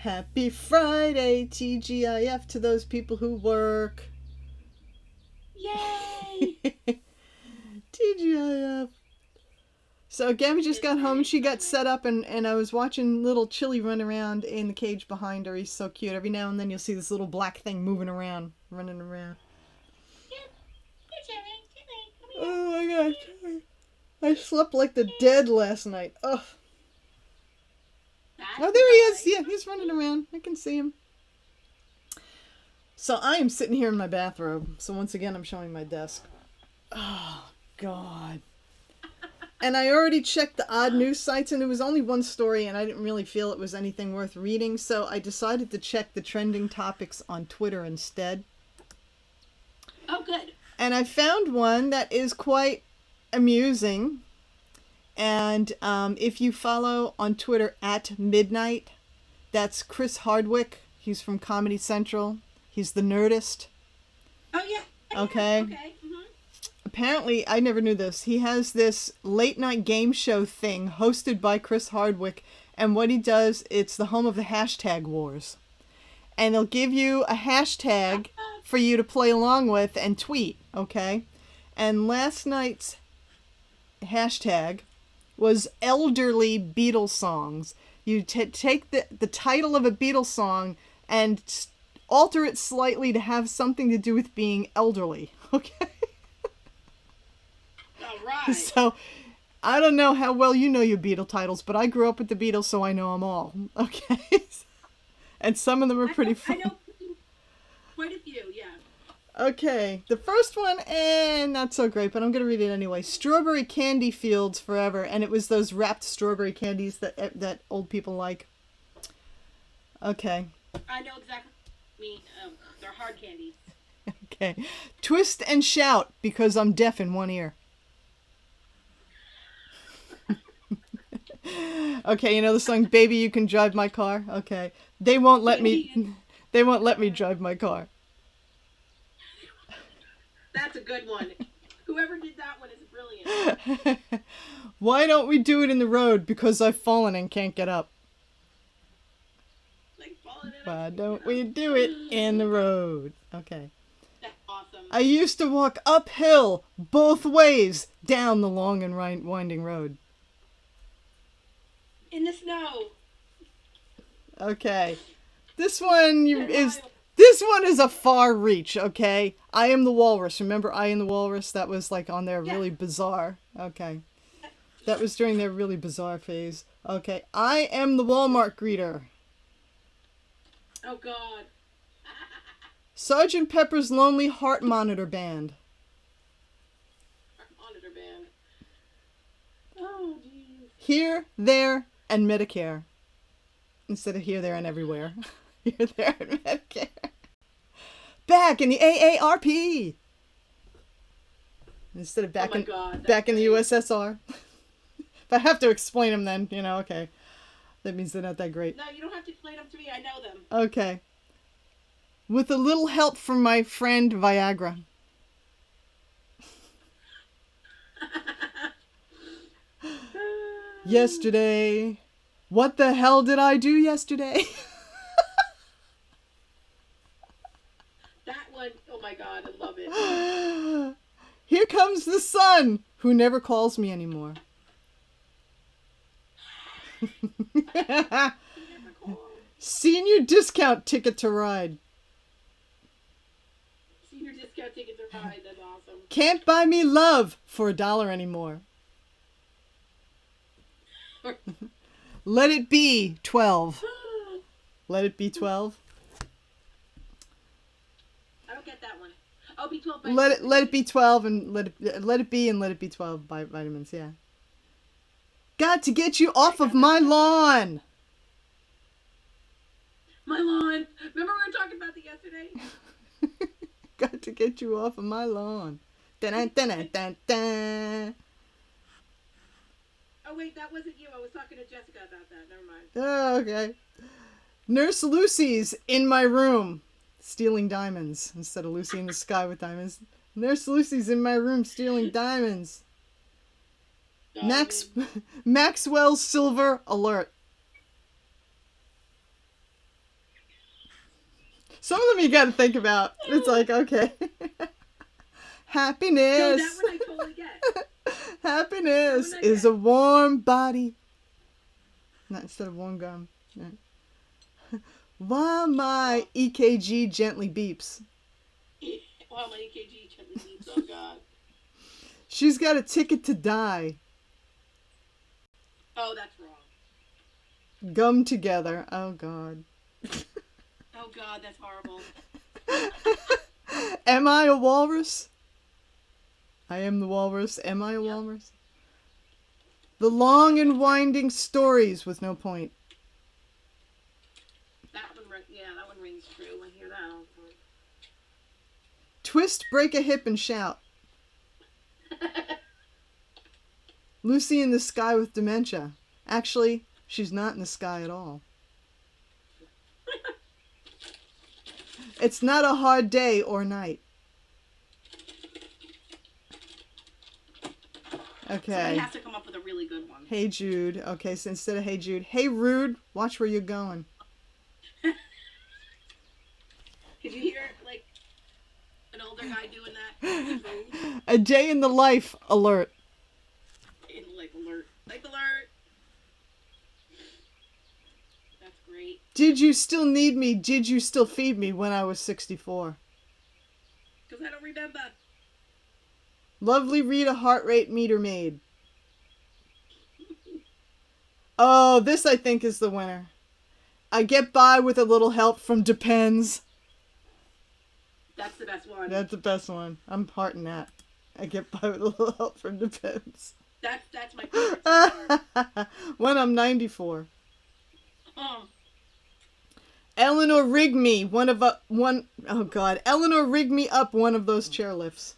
Happy Friday, TGIF, to those people who work. Yay! TGIF. So Gabi just got home and she got set up and I was watching little Chili run around in the cage behind her. He's so cute. Every now and then you'll see this little black thing moving around, running around. Oh my gosh. I slept like the dead last night. Ugh. Oh, there he is. Yeah, he's running around. I can see him. So I am sitting here in my bathrobe. So once again, I'm showing my desk. Oh, God. And I already checked the odd news sites, and there was only one story, and I didn't really feel it was anything worth reading, so I decided to check the trending topics on Twitter instead. Oh, good. And I found one that is quite amusing. And if you follow on Twitter @midnight, that's Chris Hardwick. He's from Comedy Central. He's the Nerdist. Oh, yeah. Okay. Okay. Mm-hmm. Apparently, I never knew this. He has this late night game show thing hosted by Chris Hardwick. And what he does, it's the home of the hashtag wars. And they'll give you a hashtag for you to play along with and tweet. Okay. And last night's hashtag was elderly Beatles songs. You take the title of a Beatles song and alter it slightly to have something to do with being elderly. Okay? All right. So, I don't know how well you know your Beatle titles, but I grew up with the Beatles, so I know them all. Okay? And some of them are pretty fun. I know quite a few, yeah. Okay, the first one, not so great, but I'm going to read it anyway. Strawberry candy fields forever, and it was those wrapped strawberry candies that old people like. Okay. I know exactly what you mean. They're hard candies. Okay. Twist and shout, because I'm deaf in one ear. Okay, you know the song Baby You Can Drive My Car? Okay. They won't let me drive my car. That's a good one. Whoever did that one is brilliant. Why don't we do it in the road? Because I've fallen and can't get up. Like falling in. Why don't we do it in the road? Okay. That's awesome. I used to walk uphill both ways down the long and winding road. In the snow. Okay. This one is a far reach, okay? I Am the Walrus. Remember I Am the Walrus? That was like on their really bizarre. Okay. That was during their really bizarre phase. Okay. I am the Walmart greeter. Oh, God. Sergeant Pepper's Lonely Heart Monitor Band. Monitor band. Oh, geez. Here, there, and Medicare. Instead of here, there, and everywhere. Here, there, and Medicare. Back in the AARP. Instead of back in the USSR. If I have to explain them, then, okay. That means they're not that great. No, you don't have to explain them to me. I know them. Okay. With a little help from my friend Viagra. Yesterday. What the hell did I do yesterday? That one, oh my God, I love it. Here comes the sun, who never calls me anymore. Senior discount ticket to ride. Senior discount ticket to ride, that's awesome. Can't buy me love for $1 anymore. Let it be 12. Let it be 12. I don't get that one. Oh, B12. Let it be 12 and let it be and let it be 12 by vitamins. Yeah. Got to get you off of my lawn. My lawn. Remember we were talking about that yesterday? Got to get you off of my lawn. Dun, dun, dun, dun, dun. Oh, wait, that wasn't you. I was talking to Jessica about that. Never mind. Oh, okay. Nurse Lucy's in my room stealing diamonds instead of Lucy in the sky with diamonds. Nurse Lucy's in my room stealing diamonds. Maxwell's silver alert. Some of them you gotta think about. It's like, okay. Happiness. No, that one I totally get. Happiness is a warm body. Not instead of warm gum. Yeah. While my EKG gently beeps. While my EKG gently beeps. Oh, God. She's got a ticket to die. Oh, that's wrong. Gum together. Oh, God. Oh, God, that's horrible. Am I a walrus? I am the walrus. Am I a walrus? The long and winding stories with no point. That one rings true. I hear that all the time. Twist, break a hip, and shout. Lucy in the sky with dementia. Actually, she's not in the sky at all. It's not a hard day or night. Okay. Somebody has to come up with a really good one. Hey Jude. Okay, so instead of Hey Jude, Hey Rude, watch where you're going. Could you hear, like, an older guy doing that? A day in the life alert. Alert. Like, alert. That's great. Did you still need me? Did you still feed me when I was 64? Because I don't remember. Lovely Rita heart rate meter maid. Oh, this I think is the winner. I get by with a little help from Depends. That's the best one. That's the best one. I'm hearting that. I get by with a little help from Depends. That's my favorite song. When I'm 94. Oh. Eleanor rig me Eleanor rig me up one of those chairlifts.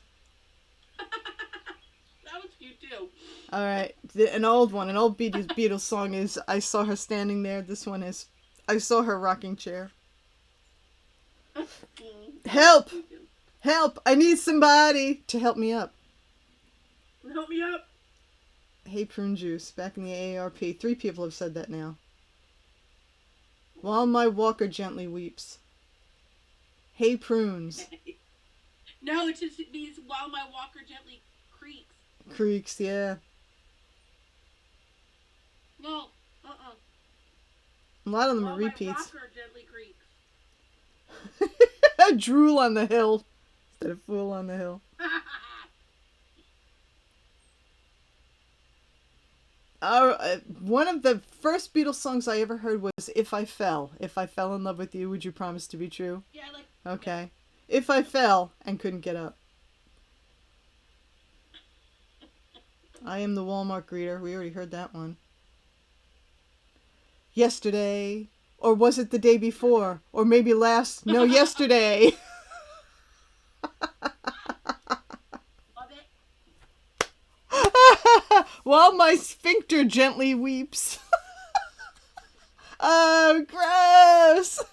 That was cute too. All right, an old Beatles song is I saw her standing there. This one is I saw her rocking chair. Help! Help! I need somebody to help me up. Help me up. Hey Prune Juice, back in the AARP. 3 people have said that now. While my walker gently weeps. Hey Prunes. No, it just means while my walker gently creaks. Creaks, yeah. No, A lot of them while are repeats. my rocker gently creaks. Drool on the hill instead of fool on the hill. One of the first Beatles songs I ever heard was If I Fell. If I fell in love with you, would you promise to be true? Yeah, like. Okay. If I fell and couldn't get up. I am the Walmart greeter. We already heard that one. Yesterday. Or was it the day before? Or maybe last? No, yesterday. Love it. While my sphincter gently weeps. Oh, gross.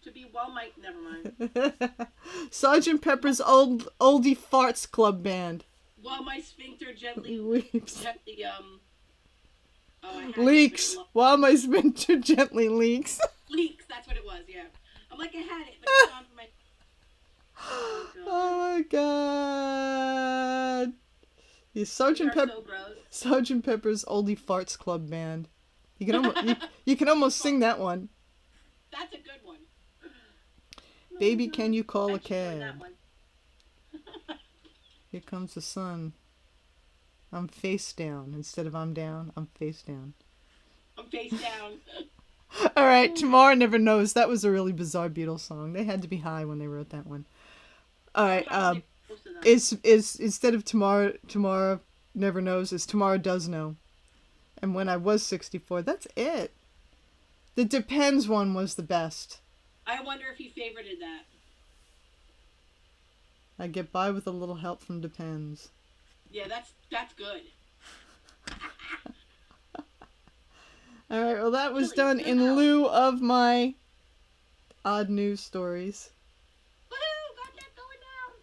To be well, Mike. Never mind. Sergeant Pepper's Oldie Farts Club Band. While my sphincter gently weeps. Gently, leaks. While my sphincter gently leaks. Leaks. That's what it was. Yeah. I'm like I had it, but it's gone from my. Oh my god. The Sergeant Pepper's Oldie Farts Club Band. You can almost sing that one. That's a good one. Baby, can you call a cab? Here comes the sun. I'm face down. Instead of I'm down, I'm face down. I'm face down. All right, Tomorrow Never Knows. That was a really bizarre Beatles song. They had to be high when they wrote that one. All right, is instead of Tomorrow Never Knows, is Tomorrow Does Know. And when I was 64, that's it. The Depends one was the best. I wonder if he favorited that. I get by with a little help from Depends. Yeah, that's good. All right, well, that was done in lieu of my odd news stories. Woohoo! Got that going down.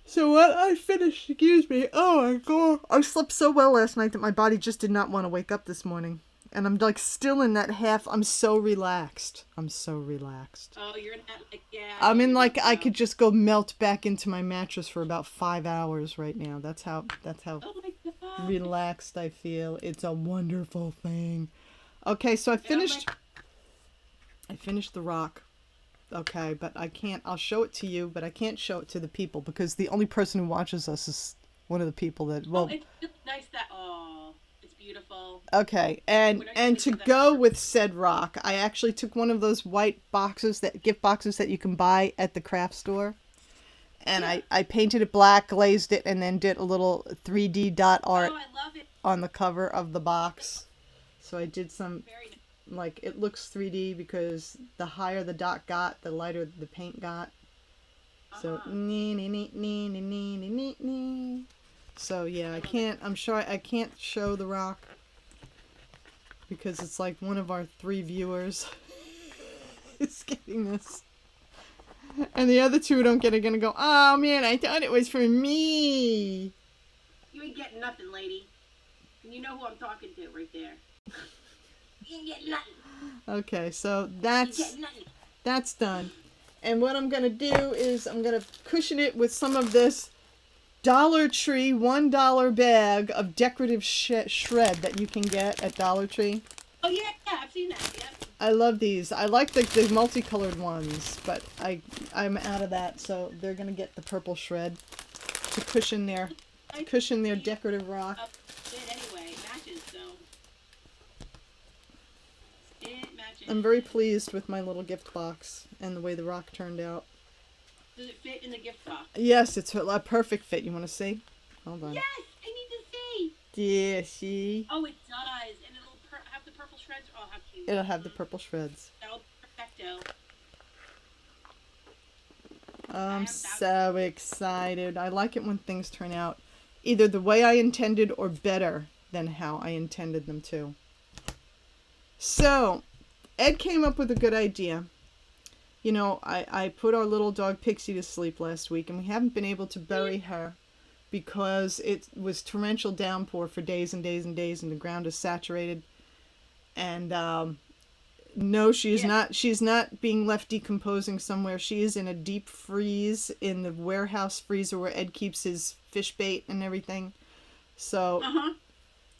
So what I finished, excuse me. Oh my god, I slept so well last night that my body just did not want to wake up this morning. And I'm like still in that half. I'm so relaxed. I'm so relaxed. Oh, you're in that, like, yeah. I'm in like I could just go melt back into my mattress for about 5 hours right now. That's how Oh my God. relaxed I feel. It's a wonderful thing. Okay, so I finished the rock. Okay, but I can't. I'll show it to you, but I can't show it to the people because the only person who watches us is one of the people that. Well, oh, it's really nice that. Oh, it's beautiful. okay, When are you and gonna to give that go to her? with said rock, I actually took one of those white boxes that gift boxes that you can buy at the craft store, and Yeah. I painted it black, glazed it, and then did a little 3D dot art Oh, I love it. on the cover of the box. So I did some Very nice. like it looks 3D because the higher the dot got, the lighter the paint got. So Uh-huh. nee nee nee nee nee nee nee nee nee. So yeah, I can't. I'm sure I can't show the rock because it's like one of our 3 viewers is getting this, and the other 2 don't get it. Gonna go, oh man, I thought it was for me. You ain't getting nothing, lady. And you know who I'm talking to right there. You ain't getting nothing. Okay, so You that's getting nothing. that's done. And what I'm gonna do is I'm gonna cushion it with some of this Dollar Tree $1 bag of decorative shred that you can get at Dollar Tree. Oh yeah, I've seen that. Yep. I love these. I like the multicolored ones, but I'm out of that, so they're gonna get the purple shred to cushion their decorative rock. It anyway. It matches, so. It matches. I'm very pleased with my little gift box and the way the rock turned out. Does it fit in the gift box? Yes, it's a perfect fit. You want to see? Hold on. Yes, I need to see. Yeah, see? Oh, it does, and it'll have the purple shreds. Oh, how cute. It'll have the purple shreds. That'll be perfecto. I'm so excited. I like it when things turn out either the way I intended or better than how I intended them to. So, Ed came up with a good idea. You know, I put our little dog Pixie to sleep last week, and we haven't been able to bury her because it was torrential downpour for days and days and days, and the ground is saturated. And no, she's not. She's not being left decomposing somewhere. She is in a deep freeze in the warehouse freezer where Ed keeps his fish bait and everything. So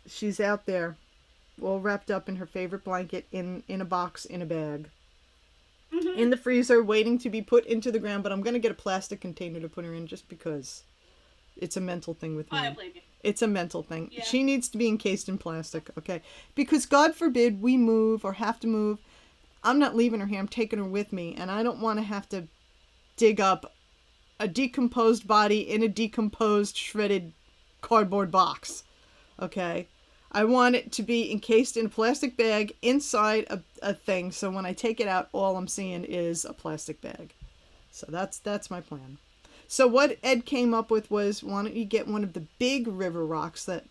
she's out there, all wrapped up in her favorite blanket in a box in a bag. In the freezer, waiting to be put into the ground, but I'm going to get a plastic container to put her in just because it's a mental thing with me. I blame you. It's a mental thing. Yeah. She needs to be encased in plastic, okay? Because God forbid we move or have to move. I'm not leaving her here. I'm taking her with me, and I don't want to have to dig up a decomposed body in a decomposed, shredded cardboard box, okay? I want it to be encased in a plastic bag inside a thing, so when I take it out, all I'm seeing is a plastic bag. So that's my plan. So what Ed came up with was, why don't you get one of the big river rocks that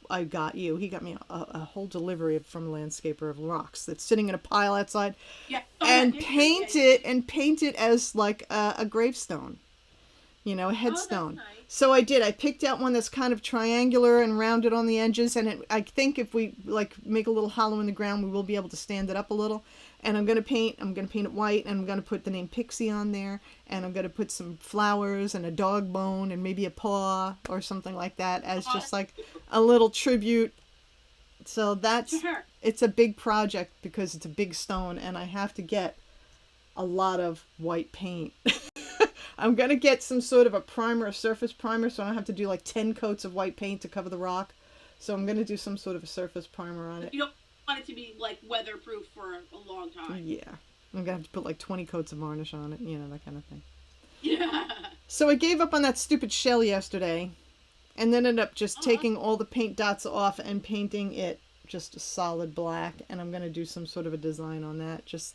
I got you? He got me a whole delivery from a landscaper of rocks that's sitting in a pile outside, Yeah. and paint it as like a gravestone, you know, a headstone. Nice. So I did. I picked out one that's kind of triangular and rounded on the edges, and I think if we like make a little hollow in the ground, we will be able to stand it up a little. And I'm gonna paint it white, and I'm gonna put the name Pixie on there, and I'm gonna put some flowers and a dog bone and maybe a paw or something like that as just like a little tribute. So it's a big project because it's a big stone, and I have to get a lot of white paint. I'm going to get some sort of a primer, a surface primer, so I don't have to do like 10 coats of white paint to cover the rock. So I'm going to do some sort of a surface primer on it. You don't want it to be like weatherproof for a long time. Yeah. I'm going to have to put like 20 coats of varnish on it, you know, that kind of thing. Yeah. So I gave up on that stupid shell yesterday, and then ended up just taking all the paint dots off and painting it just a solid black. And I'm going to do some sort of a design on that just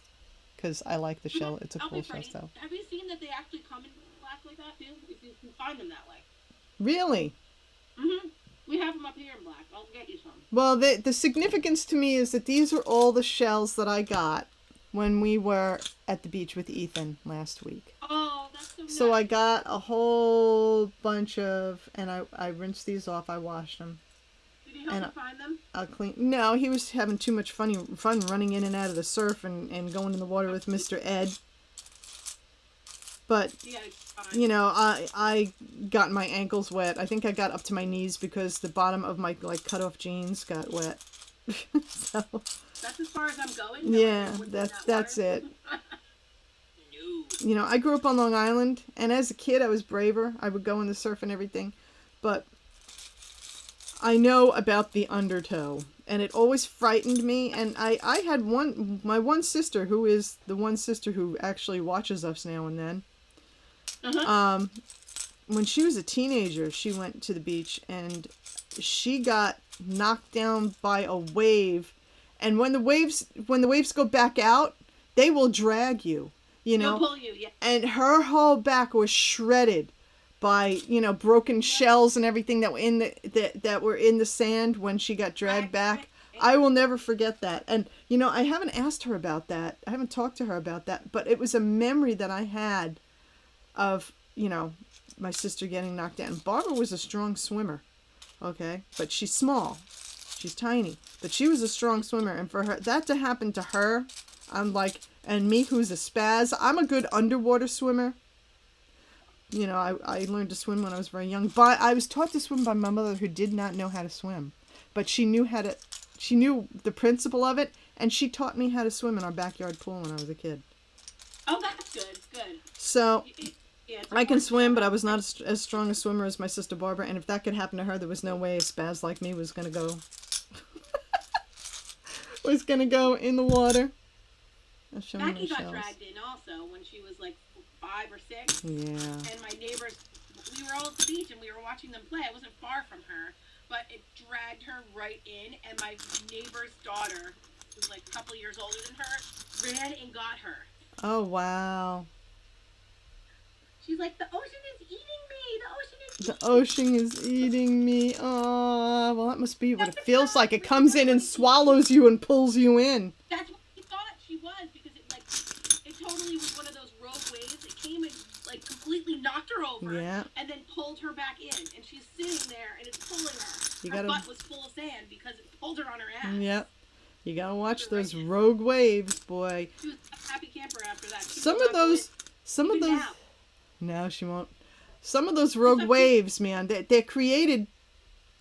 because I like the shell. It's a cool shell style. Have you seen that they actually come in black like that too? If you can find them that way. Really? We have them up here in black. I'll get you some. Well, the significance to me is that these are all the shells that I got when we were at the beach with Ethan last week. Oh, that's so nice. So I got a whole bunch of, and I rinsed these off. I washed them. Did you help you find them? I'll clean. No, he was having too much fun running in and out of the surf and going in the water with Mr. Ed. But, you know, I got my ankles wet. I think I got up to my knees because the bottom of my, like, cut-off jeans got wet. So, that's as far as I'm going? Yeah, that's it. No. You know, I grew up on Long Island, and as a kid I was braver. I would go in the surf and everything. But I know about the undertow, and it always frightened me. And I had my one sister, who is the one sister who actually watches us now and then. Uh-huh. When she was a teenager, she went to the beach and she got knocked down by a wave. And when the waves go back out, they will drag you, you know. They'll pull you, yeah. And her whole back was shredded by, you know, broken shells and everything that were in the sand when she got dragged back. I will never forget that. And, you know, I haven't asked her about that. I haven't talked to her about that. But it was a memory that I had of, you know, my sister getting knocked down. Barbara was a strong swimmer, okay? But she's small. She's tiny. But she was a strong swimmer. And for her, that to happen to her, I'm like, and me who's a spaz, I'm a good underwater swimmer. You know, I learned to swim when I was very young. But I was taught to swim by my mother who did not know how to swim. But she knew the principle of it, and she taught me how to swim in our backyard pool when I was a kid. Oh, that's good. Good. So, I can swim, but I was not as strong a swimmer as my sister Barbara, and if that could happen to her, there was no way a spaz like me was going to go in the water. Becky got dragged in also when she was like 5 or 6. Yeah. And my neighbors, we were all at the beach and we were watching them play. I wasn't far from her, but it dragged her right in, and my neighbor's daughter, who's like a couple years older than her, ran and got her. Oh, wow. She's like, the ocean is eating me. The ocean is eating me. Oh, well, that must be what it feels like. It comes in and swallows you and pulls you in. That's what we thought she was, because it totally was one of those rogue waves. It came and like completely knocked her over, yeah, and then pulled her back in. And she's sitting there, and it's pulling her. Her butt was full of sand because it pulled her on her ass. Yep. You gotta watch those rogue waves, boy. She was a happy camper after that. Some of those. No, she won't. Some of those rogue waves, man, they're created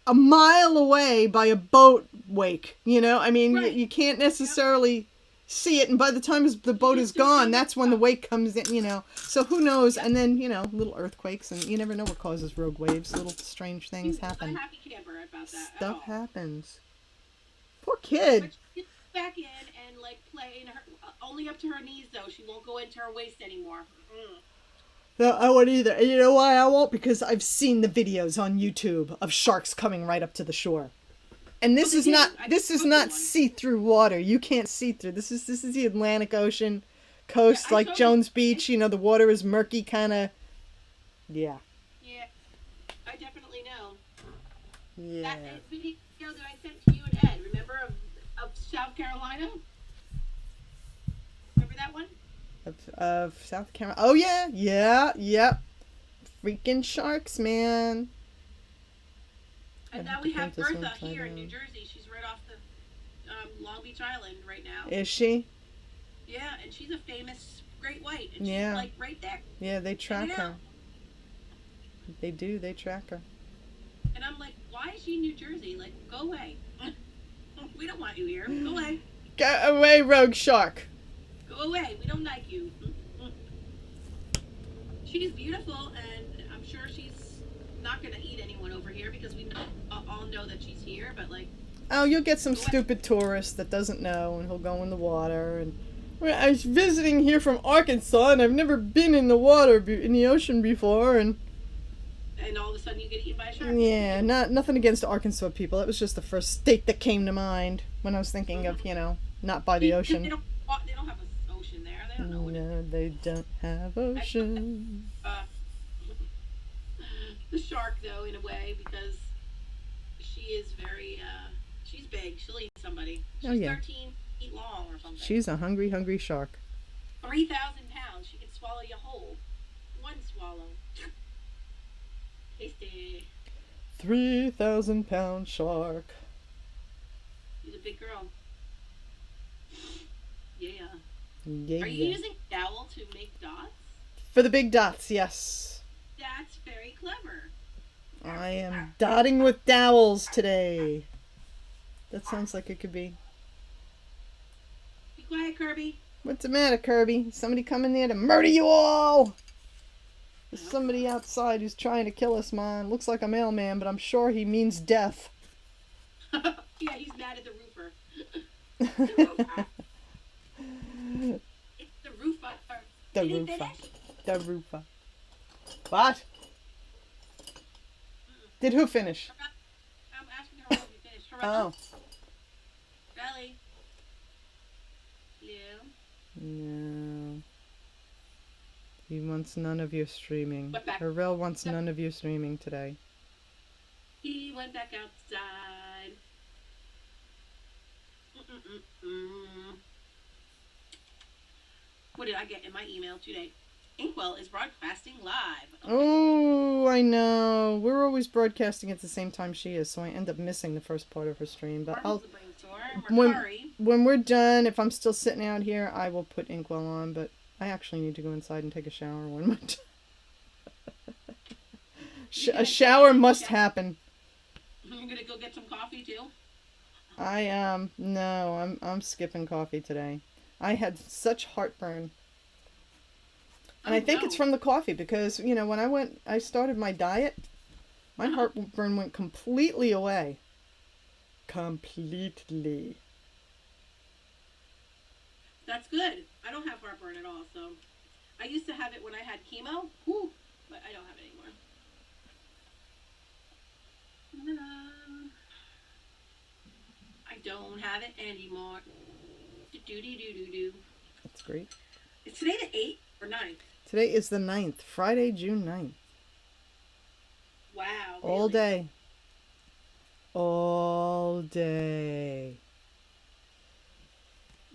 a mile away by a boat wake. You know, I mean, you can't necessarily see it, and by the time the boat is gone, that's when the wake comes in. You know, so who knows? And then, you know, little earthquakes, and you never know what causes rogue waves. Little strange things happen. I'm a happy camper about that. Stuff happens. Poor kid. But she gets back in and like play in her only up to her knees though. She won't go into her waist anymore. No, I won't either. And you know why I won't? Because I've seen the videos on YouTube of sharks coming right up to the shore. And this is not see-through water. You can't see through. This is the Atlantic Ocean coast, like Jones Beach. You know, the water is murky, kind of. Yeah. Yeah, I definitely know. Yeah. That video that I sent to you and Ed, remember, of South Carolina? Remember that one? Of South Carolina. Oh, yeah. Yeah. Yep. Freaking sharks, man. And now we have Bertha here in New Jersey. She's right off the Long Beach Island right now. Is she? Yeah, and she's a famous great white. And she's like right there. Yeah, they track her. They do. They track her. And I'm like, why is she in New Jersey? Like, go away. We don't want you here. Go away. Go away, rogue shark. Go away. We don't like you. She's beautiful, and I'm sure she's not going to eat anyone over here because we all know that she's here, but like... Oh, you'll get some stupid tourist that doesn't know, and he'll go in the water, and... Well, I was visiting here from Arkansas, and I've never been in the water, in the ocean before, and... And all of a sudden you get eaten by a shark? Yeah, nothing against Arkansas people. That was just the first state that came to mind when I was thinking of, you know, not by the ocean. They don't have an ocean there. They don't know. No, they don't have ocean. The shark, though, in a way, because she is very, she's big. She'll eat somebody. She's 13 feet long or something. She's a hungry, hungry shark. 3,000 pounds. She can swallow you whole. One swallow. Tasty. 3,000-pound shark. She's a big girl. Yeah. Yeah, Are you yeah. using dowel to make dots? For the big dots, yes. That's very clever. I am dotting with dowels today. That sounds like it could be. Be quiet, Kirby. What's the matter, Kirby? Somebody coming there to murder you all? I There's hope somebody outside who's trying to kill us, man. Looks like a mailman, but I'm sure he means death. so. Yeah, he's mad at the roofer. The roofer. It's the roofer. The Did he roofer. finish? The roofer. What? Did who finish? I'm asking her if you finished. Oh. Belly. Hello. No. He wants none of your streaming. Went back. Harrell wants none of your streaming today. He went back outside. What did I get in my email today? Inkwell is broadcasting live. Okay. Oh, I know. We're always broadcasting at the same time she is, so I end up missing the first part of her stream. But when we're done, if I'm still sitting out here, I will put Inkwell on. But I actually need to go inside and take a shower when we're done. A shower must happen. You're gonna go get some coffee too? No, I'm skipping coffee today. I had such heartburn. And I think it's from the coffee because, you know, when I started my diet, my heartburn went completely away. Completely. That's good. I don't have heartburn at all, so. I used to have it when I had chemo, but I don't have it anymore. I don't have it anymore. Do. That's great. Is today the 8th or 9th? Today is the 9th, Friday, June 9th. Wow. Really? All day. All day.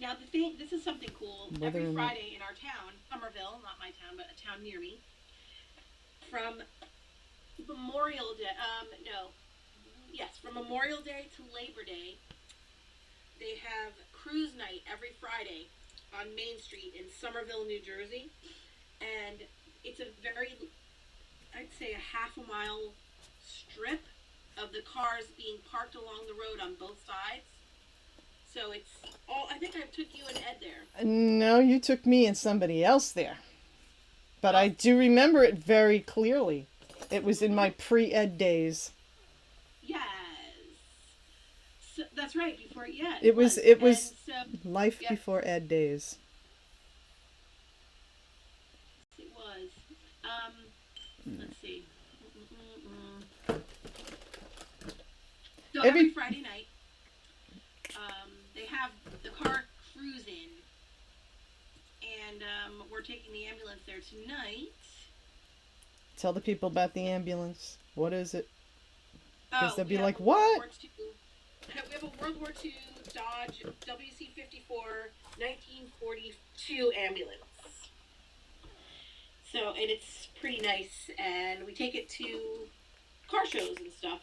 Now, this is something cool. Every Friday in our town, Somerville, not my town, but a town near me, from Memorial Day, from Memorial Day to Labor Day, they have cruise night every Friday on Main Street in Somerville, New Jersey. And it's a I'd say a half a mile strip of the cars being parked along the road on both sides. So it's all, I think I took you and Ed there. No, you took me and somebody else there. But I do remember it very clearly. It was in my pre-Ed days. Yes. So, that's right, before, yeah. It was so, life before Ed days. It was. Let's see. So every Friday night, they have the car cruising, and we're taking the ambulance there tonight. Tell the people about the ambulance. What is it? Because they'll be like, We what? have a World War II Dodge WC-54 1942 ambulance. So, and it's pretty nice, and we take it to car shows and stuff,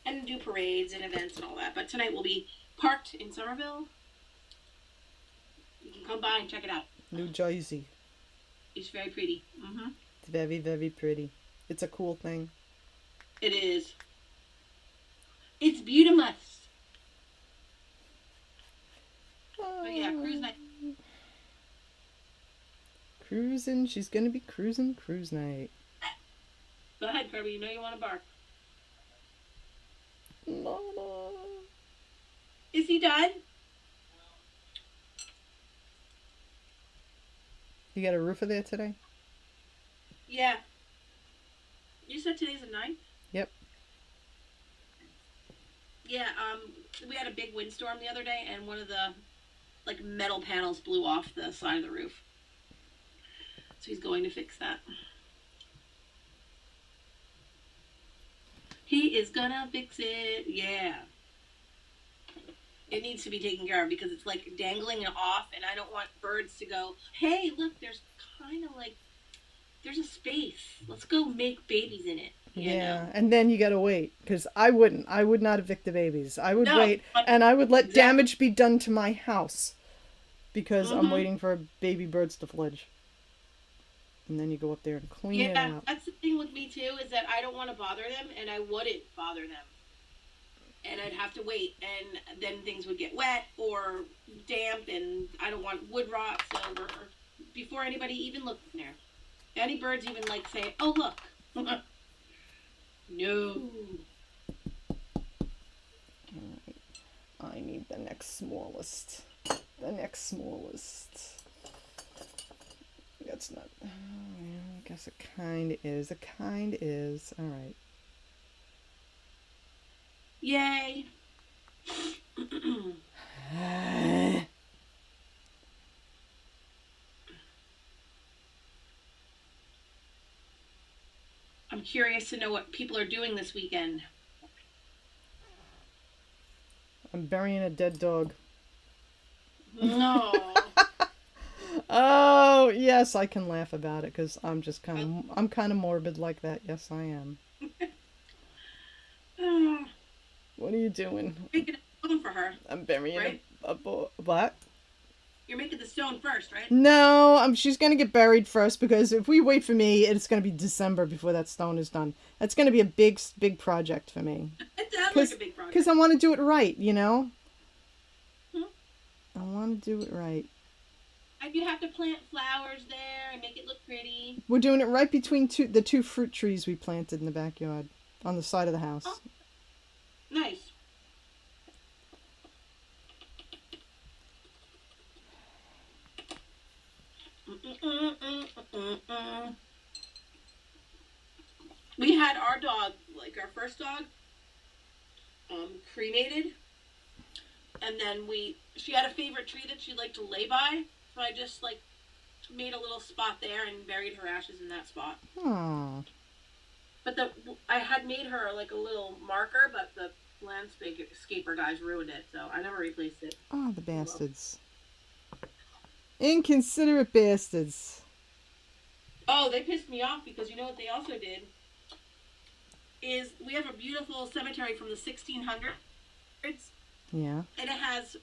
and do parades and events and all that. But tonight we'll be parked in Somerville. You can come by and check it out. New Jersey. It's very pretty. Mm-hmm. It's very, very pretty. It's a cool thing. It is. It's beautiful. But yeah, cruise night. Cruising. She's gonna be cruising cruise night. Go ahead, Kirby. You know you want to bark. Mama. Is he done? You got a roofer there today? Yeah. You said today's the 9th? Yep. Yeah, we had a big windstorm the other day, and one of the, metal panels blew off the side of the roof. So he's going to fix that. He is gonna fix it, yeah. It needs to be taken care of because it's, dangling off, and I don't want birds to go, hey, look, there's kind of, there's a space. Let's go make babies in it. Yeah, and then you gotta wait, because I wouldn't. I would not evict the babies. I would No, wait, and I would let exactly. damage be done to my house, because I'm Mhm. waiting for baby birds to fledge. And then you go up there and clean it Yeah, out. that's the thing with me too, is that I don't want to bother them, and I wouldn't bother them. And I'd have to wait, and then things would get wet or damp, and I don't want wood rot. So before anybody even looks in there, any birds even like say, "Oh look," no. I need the next smallest. The next smallest. That's not. Oh, yeah, I guess it kind is. It kind is. All right. Yay. I'm curious to know what people are doing this weekend. I'm burying a dead dog. No. Oh, yes, I can laugh about it because I'm just I'm kind of morbid like that. Yes, I am. What are you doing? Making a stone for her. I'm burying right? what? You're making the stone first, right? No, she's gonna get buried first, because if we wait for me, it's gonna be December before that stone is done. That's gonna be a big project for me. It sounds like a big project. Because I want to do it right, you know? Hmm? I want to do it right. And you have to plant flowers there and make it look pretty. We're doing it right between the two fruit trees we planted in the backyard on the side of the house. Oh, nice. We had our dog, like our first dog, cremated, and then she had a favorite tree that she liked to lay by, so I just like made a little spot there and buried her ashes in that spot. Aww. But I had made her like a little marker, but the landscaper guys ruined it, so I never replaced it. Oh, the bastards. Inconsiderate bastards. Oh, they pissed me off because you know what they also did? Is we have a beautiful cemetery from the 1600s. Yeah. And it has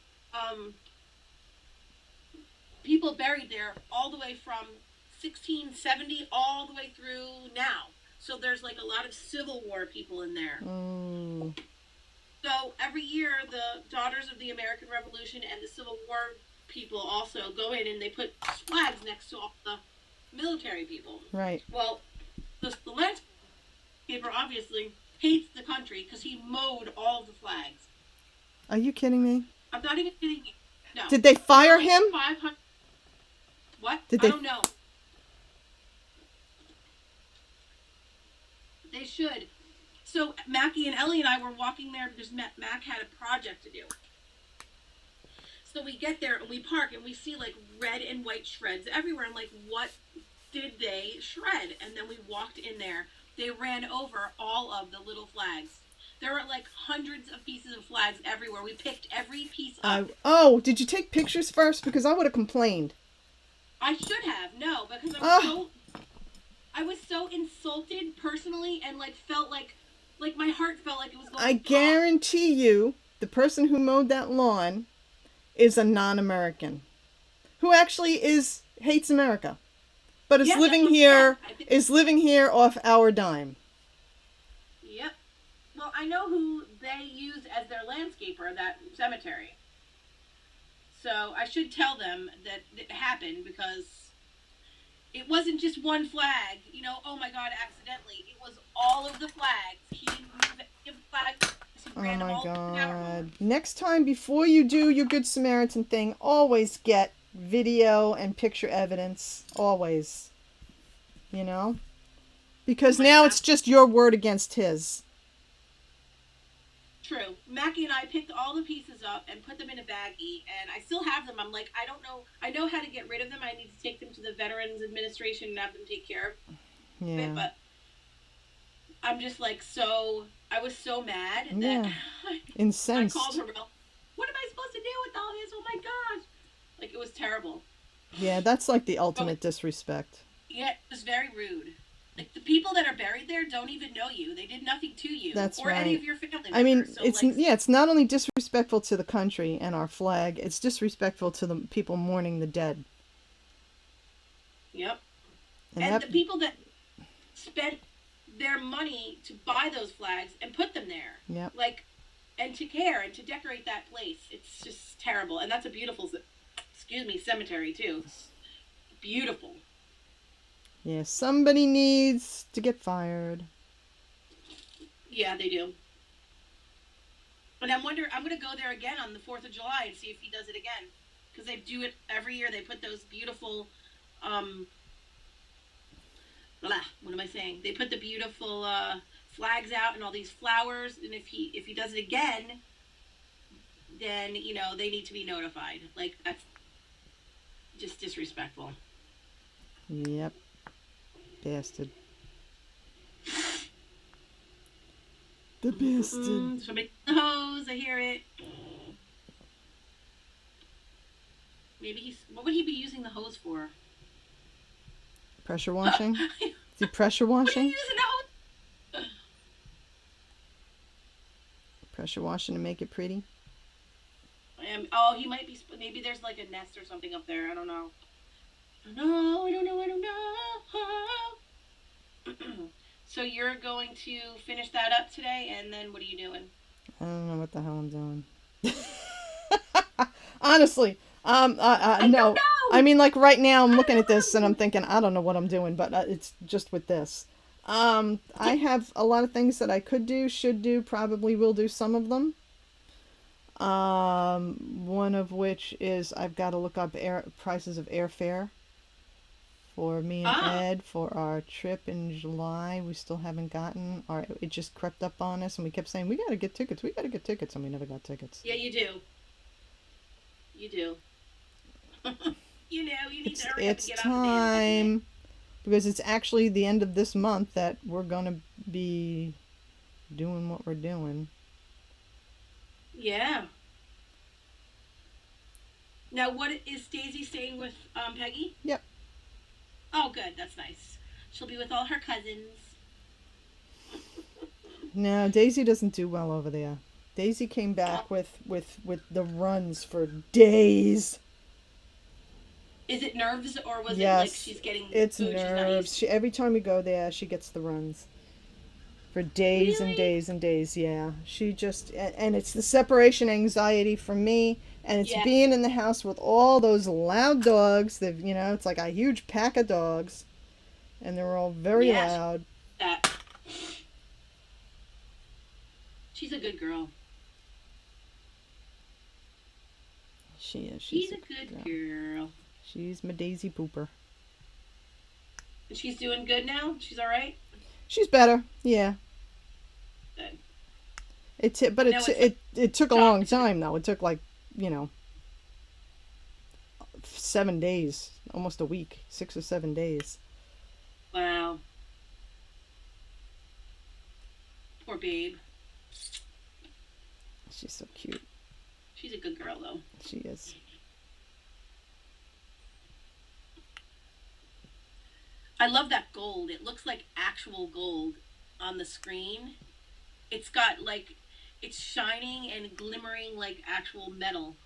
people buried there all the way from 1670 all the way through now. So there's like a lot of Civil War people in there. Mm. So every year the Daughters of the American Revolution and the Civil War people also go in and they put flags next to all the military people. Right. Well, the landscaper obviously hates the country because he mowed all the flags. Are you kidding me? I'm not even kidding you. No. Did they fire him? 500. What? I don't know. They should. So Mackie and Ellie and I were walking there because Mac had a project to do. So we get there and we park and we see like red and white shreds everywhere. I'm like, what did they shred? And then we walked in there. They ran over all of the little flags. There were like hundreds of pieces of flags everywhere. We picked every piece up. Oh, did you take pictures first? Because I would have complained. I should have, no, because I was so insulted personally, and like felt like my heart felt like it was going. I guarantee you, the person who mowed that lawn is a non-American, who actually hates America, but is living here off our dime. Yep. Well, I know who they use as their landscaper, that cemetery. So I should tell them that it happened because it wasn't just one flag. You know, oh my God, accidentally. It was all of the flags. He didn't move any flags. Oh my God. Next time, before you do your Good Samaritan thing, always get video and picture evidence. Always. You know? Because now it's just your word against his. True. Mackie and I picked all the pieces up and put them in a baggie, and I still have them. I'm like, I don't know. I know how to get rid of them. I need to take them to the Veterans Administration and have them take care of it. But I'm just like I was so mad that incensed. I called her. What am I supposed to do with all this? Oh my gosh! Like, it was terrible. Yeah, that's like the ultimate disrespect. Yeah, it was very rude. Like the people that are buried there don't even know you. They did nothing to you That's or any right. of your family I mean, members. So it's like, yeah, it's not only disrespectful to the country and our flag, it's disrespectful to the people mourning the dead. yep. And And that, the people that spent their money to buy those flags and put them there, yeah, like, and to care and to decorate that place. It's just terrible. And that's a beautiful, excuse me, cemetery too. Beautiful. yeah, somebody needs to get fired. Yeah, they do. And I'm going to go there again on the 4th of July and see if he does it again. Because they do it every year. They put those beautiful, um, what am I saying? They put the beautiful flags out and all these flowers. And if he does it again, then, they need to be notified. Like, that's just disrespectful. Yep, bastard. The bastard. Somebody hose, I hear it. Maybe what would he be using the hose for? Pressure washing? Is he pressure What are you washing? using the hose? Pressure washing to make it pretty? He might be. Maybe there's like a nest or something up there. I don't know. I don't know. So you're going to finish that up today, and then what are you doing? I don't know what the hell I'm doing. Honestly, I no. don't know. I mean, like right now, I'm looking at this and I'm thinking, I don't know what I'm doing, but it's just with this. I have a lot of things that I could do, should do, probably will do some of them. One of which is I've got to look up prices of airfare for me and Ed for our trip in July. We still haven't gotten, or it just crept up on us, and we kept saying we got to get tickets, and we never got tickets. Yeah, you do. You do. You need to hurry up and get It's on the time, because it's actually the end of this month that we're gonna be doing what we're doing. Yeah. Now, what is Daisy staying with Peggy? Yep. Oh, good. That's nice. She'll be with all her cousins. No, Daisy doesn't do well over there. Daisy came back with the runs for days. Is it nerves, or was Yes, it like she's getting it's food nerves. Every time we go there, she gets the runs for days and days and days. Yeah, she just, and it's the separation anxiety from me, and it's being in the house with all those loud dogs. That it's like a huge pack of dogs, and they're all very loud. She's a good girl. She is. She's a good girl. She's my Daisy Pooper. And she's doing good now? She's all right? She's better. Yeah. Good. It took a long time though. It took like 7 days, almost a week, 6 or 7 days. Wow. Poor babe. She's so cute. She's a good girl though. She is. I love that gold. It looks like actual gold on the screen. It's got like, it's shining and glimmering like actual metal.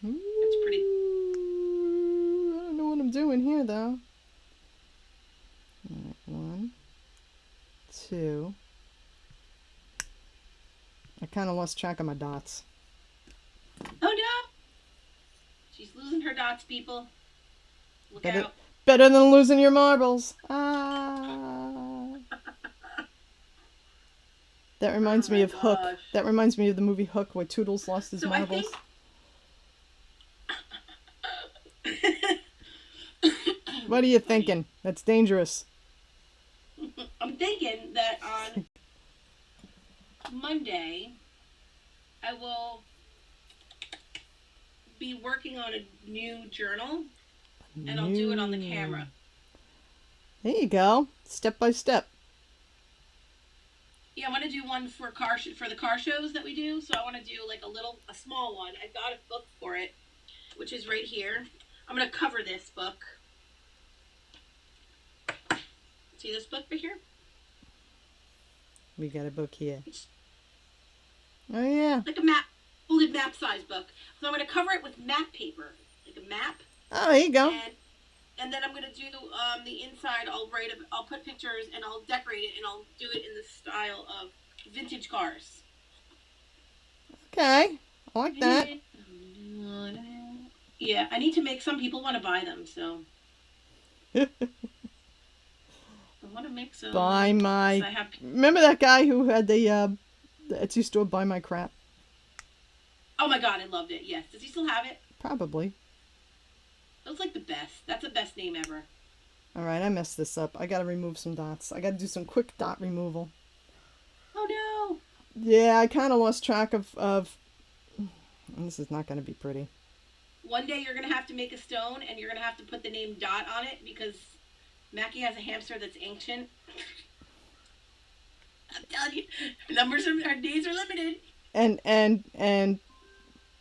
It's pretty. I don't know what I'm doing here though. All right, 1, 2. I kind of lost track of my dots. Oh no! She's losing her dots, people. Look out. Better than losing your marbles. Ah. That reminds me of Hook. That reminds me of the movie Hook, where Toodles lost his marbles. What are you thinking? That's dangerous. I'm thinking that on Monday, I will be working on a new journal, and I'll do it on the camera. There you go. Step by step. Yeah, I want to do one for the car shows that we do. So I want to do like a small one. I got a book for it, which is right here. I'm going to cover this book. See this book right here? We got a book here. It's Oh, yeah. like a map, folded map size book. So I'm going to cover it with map paper, like a map. Oh, there you go. And then I'm going to do the inside. I'll put pictures and I'll decorate it and I'll do it in the style of vintage cars. Okay. I like that. Yeah, I need to make some people want to buy them, so. I want to make some. Buy my... Remember that guy who had the Etsy store, Buy My Crap? Oh my god, I loved it. Yes. Does he still have it? Probably. That's like the best. That's the best name ever. Alright, I messed this up. I gotta remove some dots. I gotta do some quick dot removal. Oh no! Yeah, I kind of lost track of... This is not gonna be pretty. One day you're going to have to make a stone and you're going to have to put the name Dot on it because Mackie has a hamster that's ancient. I'm telling you, our days are limited. And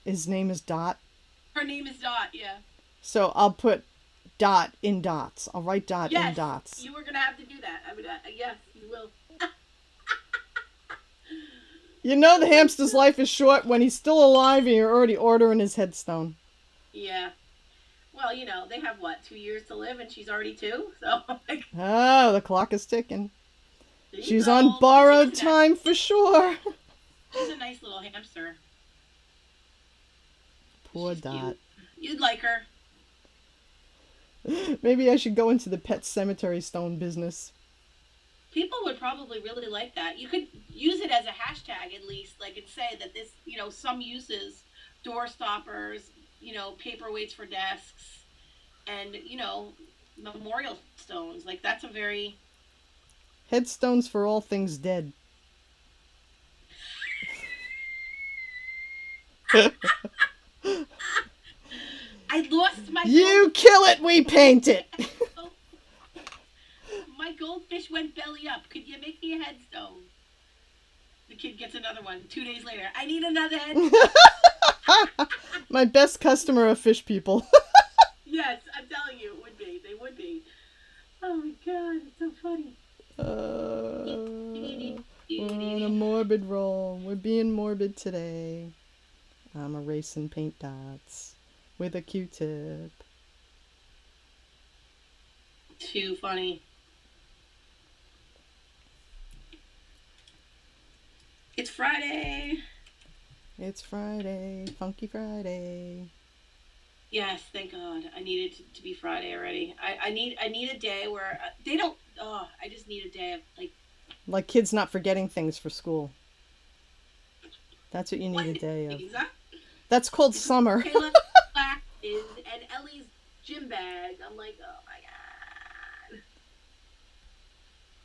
his name is Dot? Her name is Dot, yeah. So I'll put Dot in dots. I'll write Dot in dots. Yes, you were going to have to do that. I mean, yes, you will. You know the hamster's life is short when he's still alive and you're already ordering his headstone. Yeah. Well, you know, they have, 2 years to live, and she's already 2, so... Oh, the clock is ticking. She's on borrowed time for sure. She's a nice little hamster. Poor Dot. Cute. You'd like her. Maybe I should go into the pet cemetery stone business. People would probably really like that. You could use it as a hashtag, at least, and say that this, some uses, door stoppers, paperweights for desks, and, memorial stones. That's a very... Headstones for all things dead. I lost my... You kill it, we paint it! My goldfish went belly up. Could you make me a headstone? The kid gets another one 2 days later. I need another headstone. My best customer of fish people. Yes, I'm telling you, it would be. They would be. Oh my god, it's so funny. We're on a morbid roll. We're being morbid today. I'm erasing paint dots with a Q-tip. Too funny. It's Friday. It's Friday. Funky Friday. Yes, thank God. I need it to be Friday already. I need a day where they don't. Oh, I just need a day of like kids not forgetting things for school. That's what you need a day of. Exactly. That's called summer. Kayla's and Ellie's gym bag. I'm like, oh my God.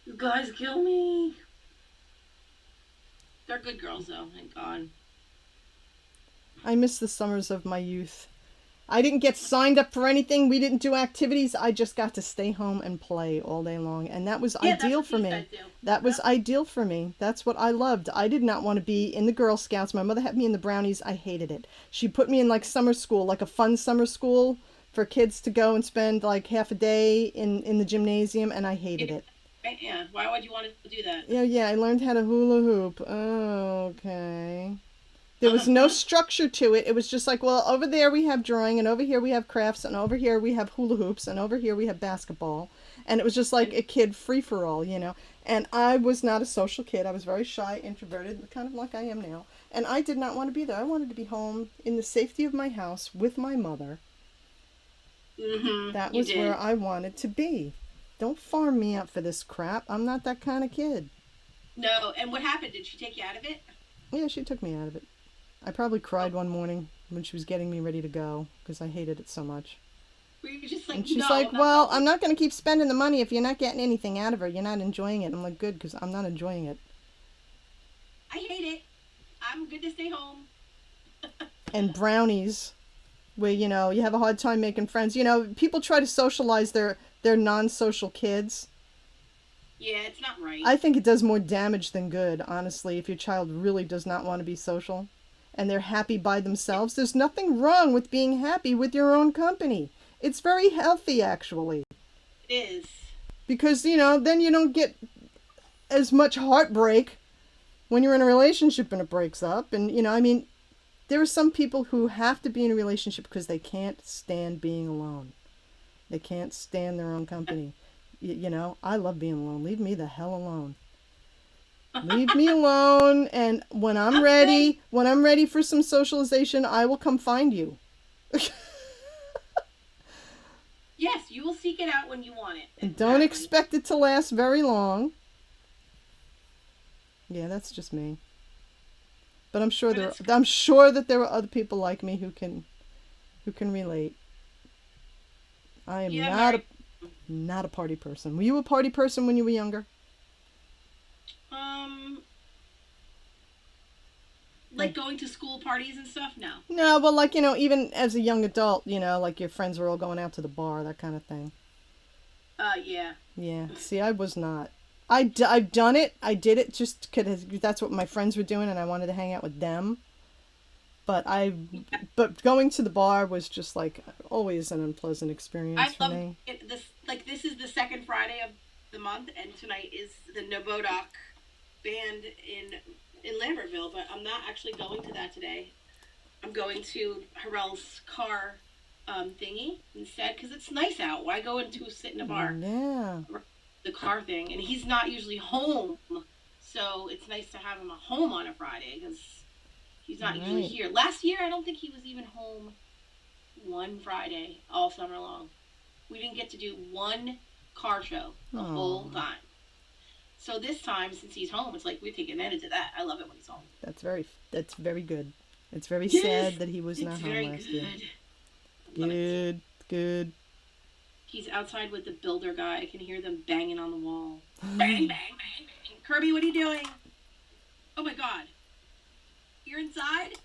You guys kill me. They're good girls though, thank God. I miss the summers of my youth. I didn't get signed up for anything. We didn't do activities. I just got to stay home and play all day long. And that was ideal for me. That was ideal for me. That's what I loved. I did not want to be in the Girl Scouts. My mother had me in the Brownies. I hated it. She put me in summer school, a fun summer school for kids to go and spend half a day in the gymnasium. And I hated it. Yeah. Why would you want to do that? Yeah. I learned how to hula hoop. Oh, okay. There was no structure to it. It was just over there we have drawing, and over here we have crafts, and over here we have hula hoops, and over here we have basketball. And it was just like a kid free-for-all, And I was not a social kid. I was very shy, introverted, kind of like I am now. And I did not want to be there. I wanted to be home in the safety of my house with my mother. Mm-hmm. That was where I wanted to be. Don't farm me out for this crap. I'm not that kind of kid. No, and what happened? Did she take you out of it? Yeah, she took me out of it. I probably cried one morning when she was getting me ready to go because I hated it so much. Were you just and she's like, well, I'm not going to keep spending the money if you're not getting anything out of her. You're not enjoying it. I'm like, good, because I'm not enjoying it. I hate it. I'm good to stay home. And brownies, where, you have a hard time making friends. People try to socialize their non-social kids. Yeah, it's not right. I think it does more damage than good, honestly, if your child really does not want to be social. And they're happy by themselves. There's nothing wrong with being happy with your own company. It's very healthy, actually. It is. Because, then you don't get as much heartbreak when you're in a relationship and it breaks up. And, there are some people who have to be in a relationship because they can't stand being alone. They can't stand their own company. I love being alone. Leave me the hell alone. Leave me alone, and when I'm ready for some socialization, I will come find you. Yes, you will seek it out when you want it. And don't expect it to last very long. Yeah, that's just me. But I'm sure that there are other people like me who can relate. I am not a party person. Were you a party person when you were younger? Like going to school parties and stuff? No. No, but even as a young adult, like your friends were all going out to the bar, that kind of thing. Yeah. Yeah. See, I was not. I've done it. I did it just because that's what my friends were doing, and I wanted to hang out with them. But going to the bar was just always an unpleasant experience for me. This is the second Friday of the month, and tonight is the Nobodoc band in Lambertville, but I'm not actually going to that today. I'm going to Harrell's car thingy instead because it's nice out. Why go sit in a bar? Yeah. The car thing, and he's not usually home, so it's nice to have him at home on a Friday because he's not usually here. Last year, I don't think he was even home one Friday all summer long. We didn't get to do one car show the whole time. So this time, since he's home, it's like we take advantage of that. I love it when he's home. That's very good. It's very sad that he was not home last year. Good. He's outside with the builder guy. I can hear them banging on the wall. Bang, bang, bang, bang. Kirby, what are you doing? Oh my God. You're inside?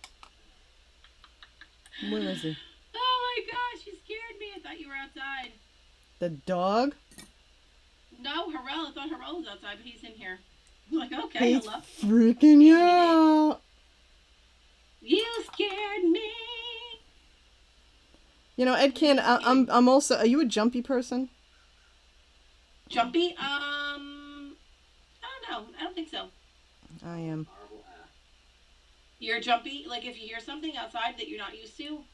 Where is he? Oh my gosh, you scared me. I thought you were outside. The dog? No, Harrell. I thought Harrell was outside, but he's in here. I'm like, okay, he's hello. Freaking you out. You scared me. Ed Can, I'm also, are you a jumpy person? Jumpy? I don't know. I don't think so. I am. You're jumpy? Like if you hear something outside that you're not used to?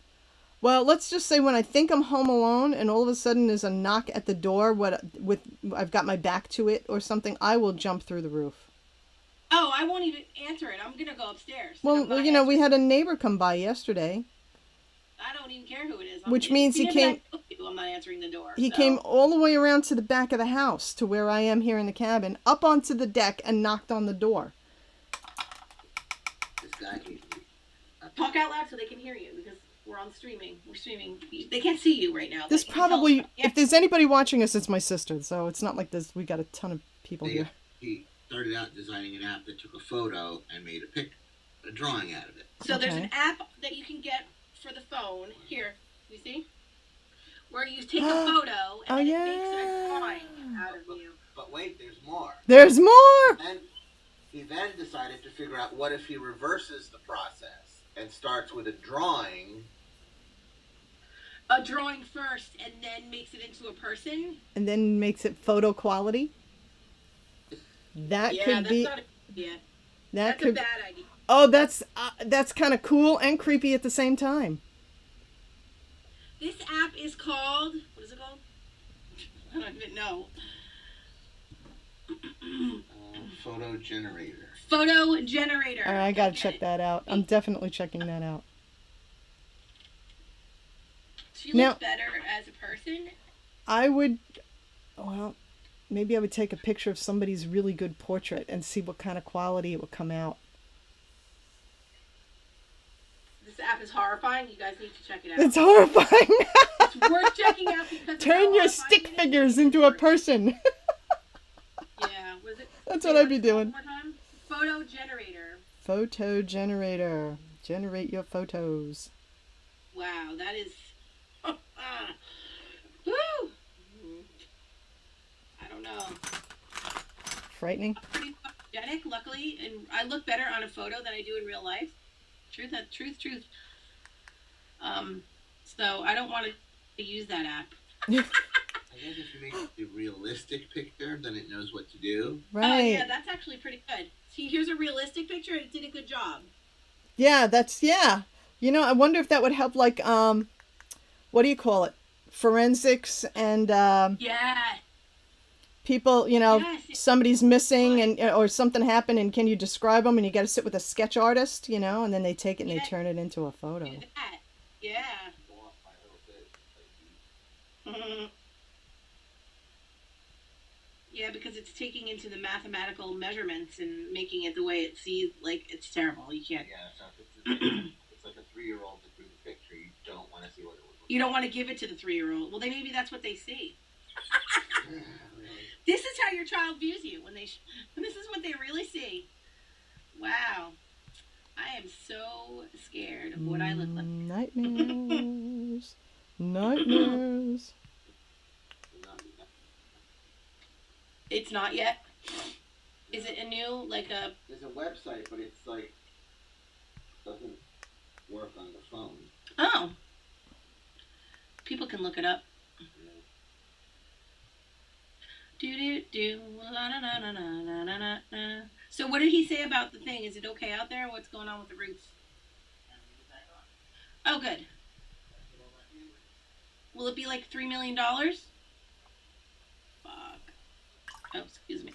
Well, let's just say when I think I'm home alone and all of a sudden there's a knock at the door I've got my back to it or something, I will jump through the roof. Oh, I won't even answer it. I'm going to go upstairs. Well, we had a neighbor come by yesterday. I don't even care who it is. Which means he came... I'm not answering the door. He came all the way around to the back of the house to where I am here in the cabin, up onto the deck and knocked on the door. This guy can talk out loud so they can hear you because we're on streaming. We're streaming. They can't see you right now. This probably... If there's anybody watching us, it's my sister. So it's not like this. We got a ton of people here. He started out designing an app that took a photo and made a drawing out of it. So there's an app that you can get for the phone. Here, you see? Where you take a photo and it makes a drawing out of you. But wait, there's more. There's more! And he then decided to figure out what if he reverses the process and starts with a drawing. A drawing first and then makes it into a person? And then makes it photo quality? That could be... Not a good idea. That's a bad idea. Oh, that's kind of cool and creepy at the same time. This app is called... What is it called? I don't even know. Photo generator. Photo generator. All right, I gotta check that out. I'm definitely checking that out. She looks better as a person. I would... Well, maybe I would take a picture of somebody's really good portrait and see what kind of quality it would come out. This app is horrifying. You guys need to check it out. It's horrifying. It's worth checking out because turn your stick figures into a person. Yeah, was it? That's what I'd be doing. One more time. Photo generator. Photo generator. Generate your photos. Wow, that is. Woo! I don't know. Frightening. I'm pretty photogenic, luckily, and I look better on a photo than I do in real life. Truth. So I don't want to use that app. I I guess if you make a realistic picture, then it knows what to do. Right. Oh, yeah, that's actually pretty good. See, here's a realistic picture, and it did a good job. Yeah, yeah. You know, I wonder if that would help, like, what do you call it? Forensics and Yeah. people, you know, Yes. somebody's missing and or something happened, and can you describe them? And you got to sit with a sketch artist, you know, and then they take it and they turn it into a photo. Do that. Yeah. Yeah, because it's taking into the mathematical measurements and making it the way it sees. Like, it's terrible. You can't. Yeah, it's like a 3-year-old that drew the picture. You don't want to see what it would look like. You don't want to give it to the 3-year-old. Well, maybe that's what they see. Really. This is how your child views you when this is what they really see. Wow. I am so scared of what I look like. Nightmares. Nightmares. It's not yet. Is it a new, like a... There's a website, but it's like, doesn't work on the phone. Oh. People can look it up. Do la na na na na na na na. So what did he say about the thing? Is it okay out there? What's going on with the roof? Oh, good. Will it be like $3 million? Fuck. Oh, excuse me.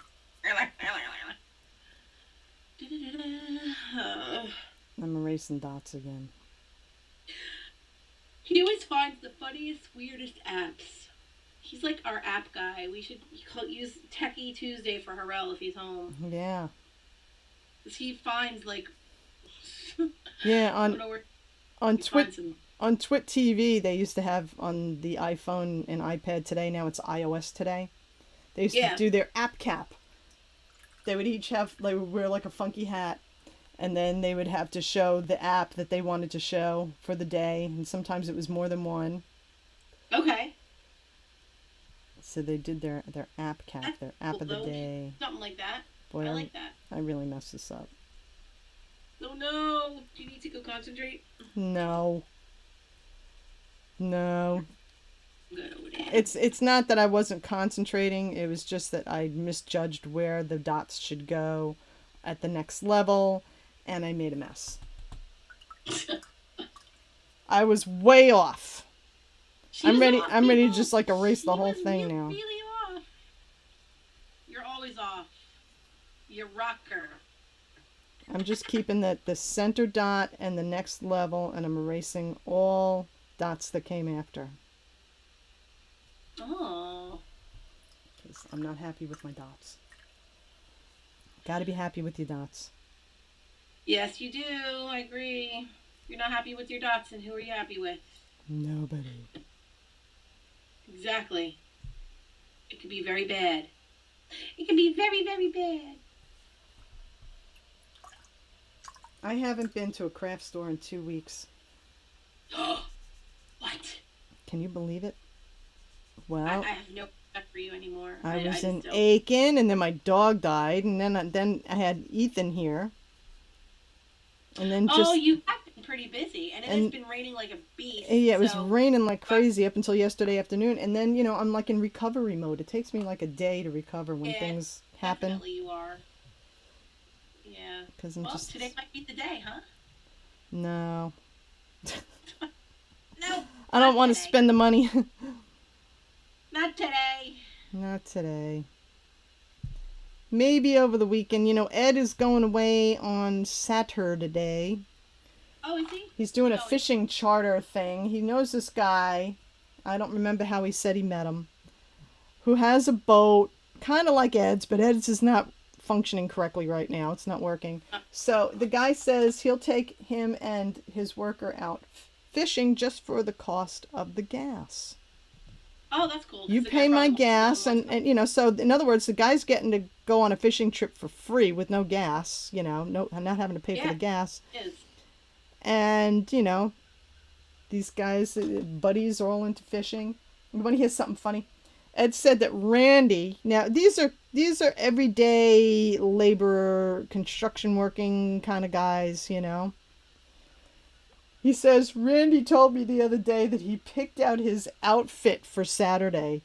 I'm erasing dots again. He always finds the funniest, weirdest apps. He's like our app guy. We should use Techie Tuesday for Harrell if he's home. Yeah. Because he finds like... Yeah, on Twit TV, they used to have on the iPhone and iPad today. Now it's iOS today. They used to do their app cap. They would each have, they would wear like a funky hat, and then they would have to show the app that they wanted to show for the day, and sometimes it was more than one. Okay. So they did their app cap, their app of the day. Something like that. Boy, I like that. I really messed this up. Oh no! Do you need to go concentrate? No. Good. It's not that I wasn't concentrating. It was just that I misjudged where the dots should go at the next level, and I made a mess. I was way off. I'm ready to just like erase the whole thing now. Really off. You're always off. You're rocker. I'm just keeping the center dot and the next level, and I'm erasing all dots that came after. Oh. Because I'm not happy with my dots. Gotta be happy with your dots. Yes, you do. I agree. You're not happy with your dots, and who are you happy with? Nobody. Exactly. It could be very bad. It can be very, very bad. I haven't been to a craft store in 2 weeks. What? Can you believe it? Well, I have no respect for you anymore. I was in Aiken, and then my dog died, and then I had Ethan here. And then you have been pretty busy, and it's been raining like a beast. Yeah, it was raining like crazy up until yesterday afternoon, and then, you know, I'm like in recovery mode. It takes me like a day to recover when things happen. Definitely you are. Yeah. Because today might be the day, huh? No. No. I don't want to spend the money. Not today. Not today. Maybe over the weekend. You know, Ed is going away on Saturday. Oh, is he? He's doing a fishing charter thing. He knows this guy. I don't remember how he said he met him. Who has a boat, kind of like Ed's, but Ed's is not functioning correctly right now. It's not working. So the guy says he'll take him and his worker out fishing just for the cost of the gas. Oh, that's cool. You pay my gas, and you know, so in other words, the guy's getting to go on a fishing trip for free with no gas, you know, not having to pay for the gas. It is. And, you know, these guys, buddies, are all into fishing. You want to hear something funny? Ed said that Randy, now these are everyday laborer, construction working kind of guys, you know. He says, Randy told me the other day that he picked out his outfit for Saturday.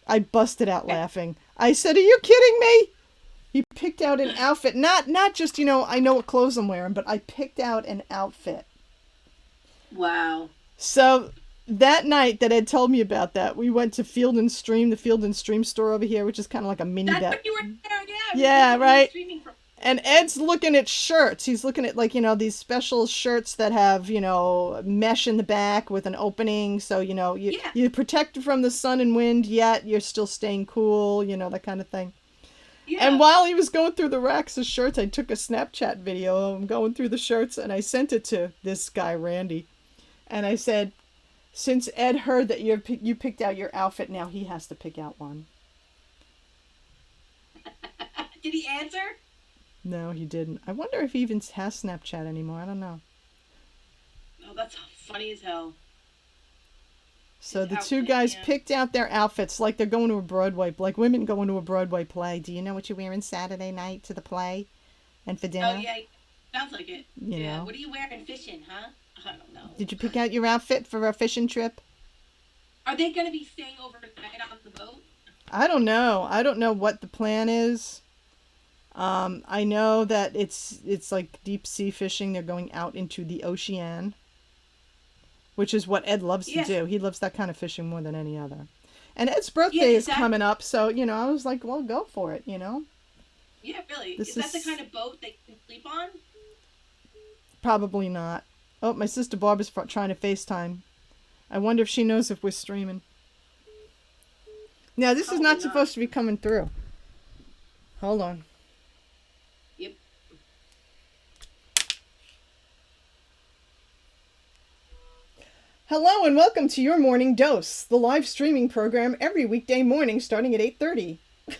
I busted out laughing. I said, "Are you kidding me?" He picked out an outfit. Not just, I know what clothes I'm wearing, but I picked out an outfit. Wow. So that night that Ed told me about that, we went to Field and Stream, the Field and Stream store over here, which is kind of like a mini That's bet. what you were there, yeah. Yeah, right. From. And Ed's looking at shirts. He's looking at, like, these special shirts that have, mesh in the back with an opening. So, you protect from the sun and wind, yet you're still staying cool, that kind of thing. Yeah. And while he was going through the racks of shirts, I took a Snapchat video of him going through the shirts, and I sent it to this guy, Randy. And I said, since Ed heard that you picked out your outfit, now he has to pick out one. Did he answer? No, he didn't. I wonder if he even has Snapchat anymore. I don't know. Oh, that's funny as hell. So the two guys picked out their outfits like they're going to a Broadway, like women going to a Broadway play. Do you know what you're wearing Saturday night to the play and for dinner? Oh, yeah. Sounds like it. You know. What are you wearing fishing, huh? I don't know. Did you pick out your outfit for our fishing trip? Are they going to be staying overnight on the boat? I don't know. I don't know what the plan is. I know that it's like deep sea fishing. They're going out into the ocean, which is what Ed loves to do. He loves that kind of fishing more than any other. And Ed's birthday is coming up, so, I was like, well, go for it, Yeah, really. Is that the kind of boat they can sleep on? Probably not. Oh, my sister Barb is trying to FaceTime. I wonder if she knows if we're streaming. Now, this is not supposed to be coming through. Hold on. Yep. Hello and welcome to your Morning Dose, the live streaming program every weekday morning starting at 8:30. Oh,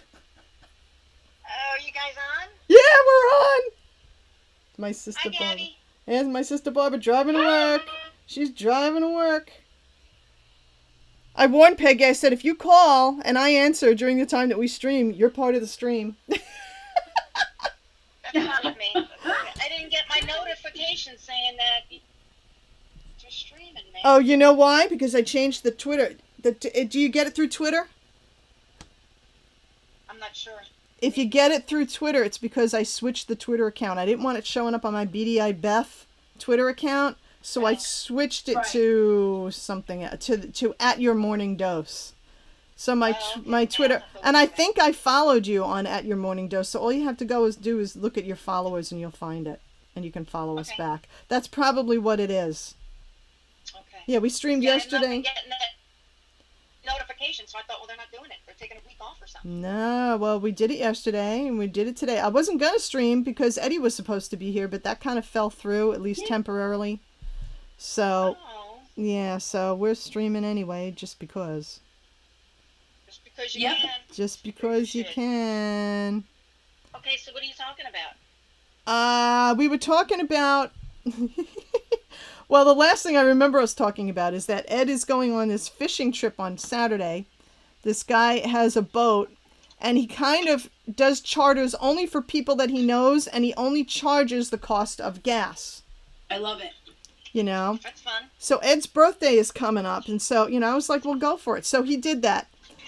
you guys on? Yeah, we're on! My sister Hi, Barbara. Gabi. And my sister Barbara driving to work. She's driving to work. I warned Peggy, I said, if you call and I answer during the time that we stream, you're part of the stream. That's not me. I didn't get my notification saying that you're streaming, man. Oh, you know why? Because I changed the Twitter. Do you get it through Twitter? I'm not sure. If you get it through Twitter, it's because I switched the Twitter account. I didn't want it showing up on my BDI Beth Twitter account, so I switched it to something, to at your morning dose. So my Twitter, and I think I followed you on at your morning dose. So all you have to do is look at your followers, and you'll find it, and you can follow us back. That's probably what it is. Okay. Yeah, we streamed yesterday. I'm not getting that notification, so I thought, well, they're not doing it. They're taking a week off or something. No, well, we did it yesterday, and we did it today. I wasn't gonna stream because Eddie was supposed to be here, but that kind of fell through, at least temporarily. So, yeah, so we're streaming anyway, just because. Just because you can. Just because you can. Okay, so what are you talking about? We were talking about... Well, the last thing I remember us talking about is that Ed is going on this fishing trip on Saturday. This guy has a boat, and he kind of does charters only for people that he knows, and he only charges the cost of gas. I love it. That's fun. So Ed's birthday is coming up, and so, I was like, well, go for it. So he did that.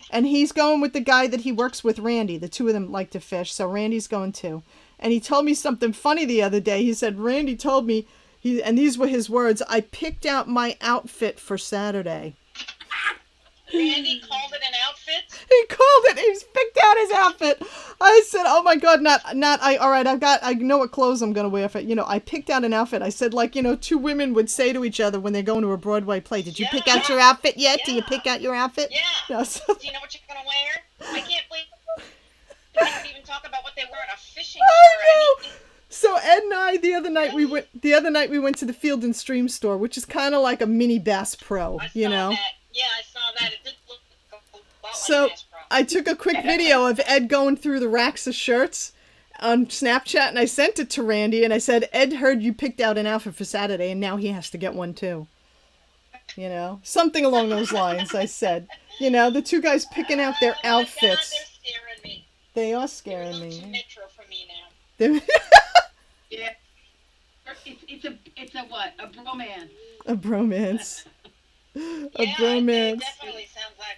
And he's going with the guy that he works with, Randy. The two of them like to fish, so Randy's going too. And he told me something funny the other day. He said, Randy told me, and these were his words, I picked out my outfit for Saturday. Randy called it an outfit? He called it. He's picked out his outfit. I said, "Oh my God, all right, I know what clothes I'm going to wear for, I picked out an outfit." I said, like, two women would say to each other when they're going to a Broadway play, "Did you pick out your outfit yet? Do you pick out your outfit?" Yeah. No, so, do you know what you're going to wear? I can't believe they didn't even talk about what they wear on a fishing I tour. know. So Ed and I, the other night we went to the Field and Stream store, which is kind of like a mini Bass Pro, I saw that. Yeah, I saw that. It did look a lot so like Bass Pro. I took a quick video of Ed going through the racks of shirts on Snapchat, and I sent it to Randy, and I said, Ed heard you picked out an outfit for Saturday, and now he has to get one too. Something along those lines, I said. The two guys picking out their outfits. God, they're scaring me. They are scaring me. Too metro for me now. Yeah. It's a what? A bromance. A bromance. Yeah, bromance. it definitely sounds like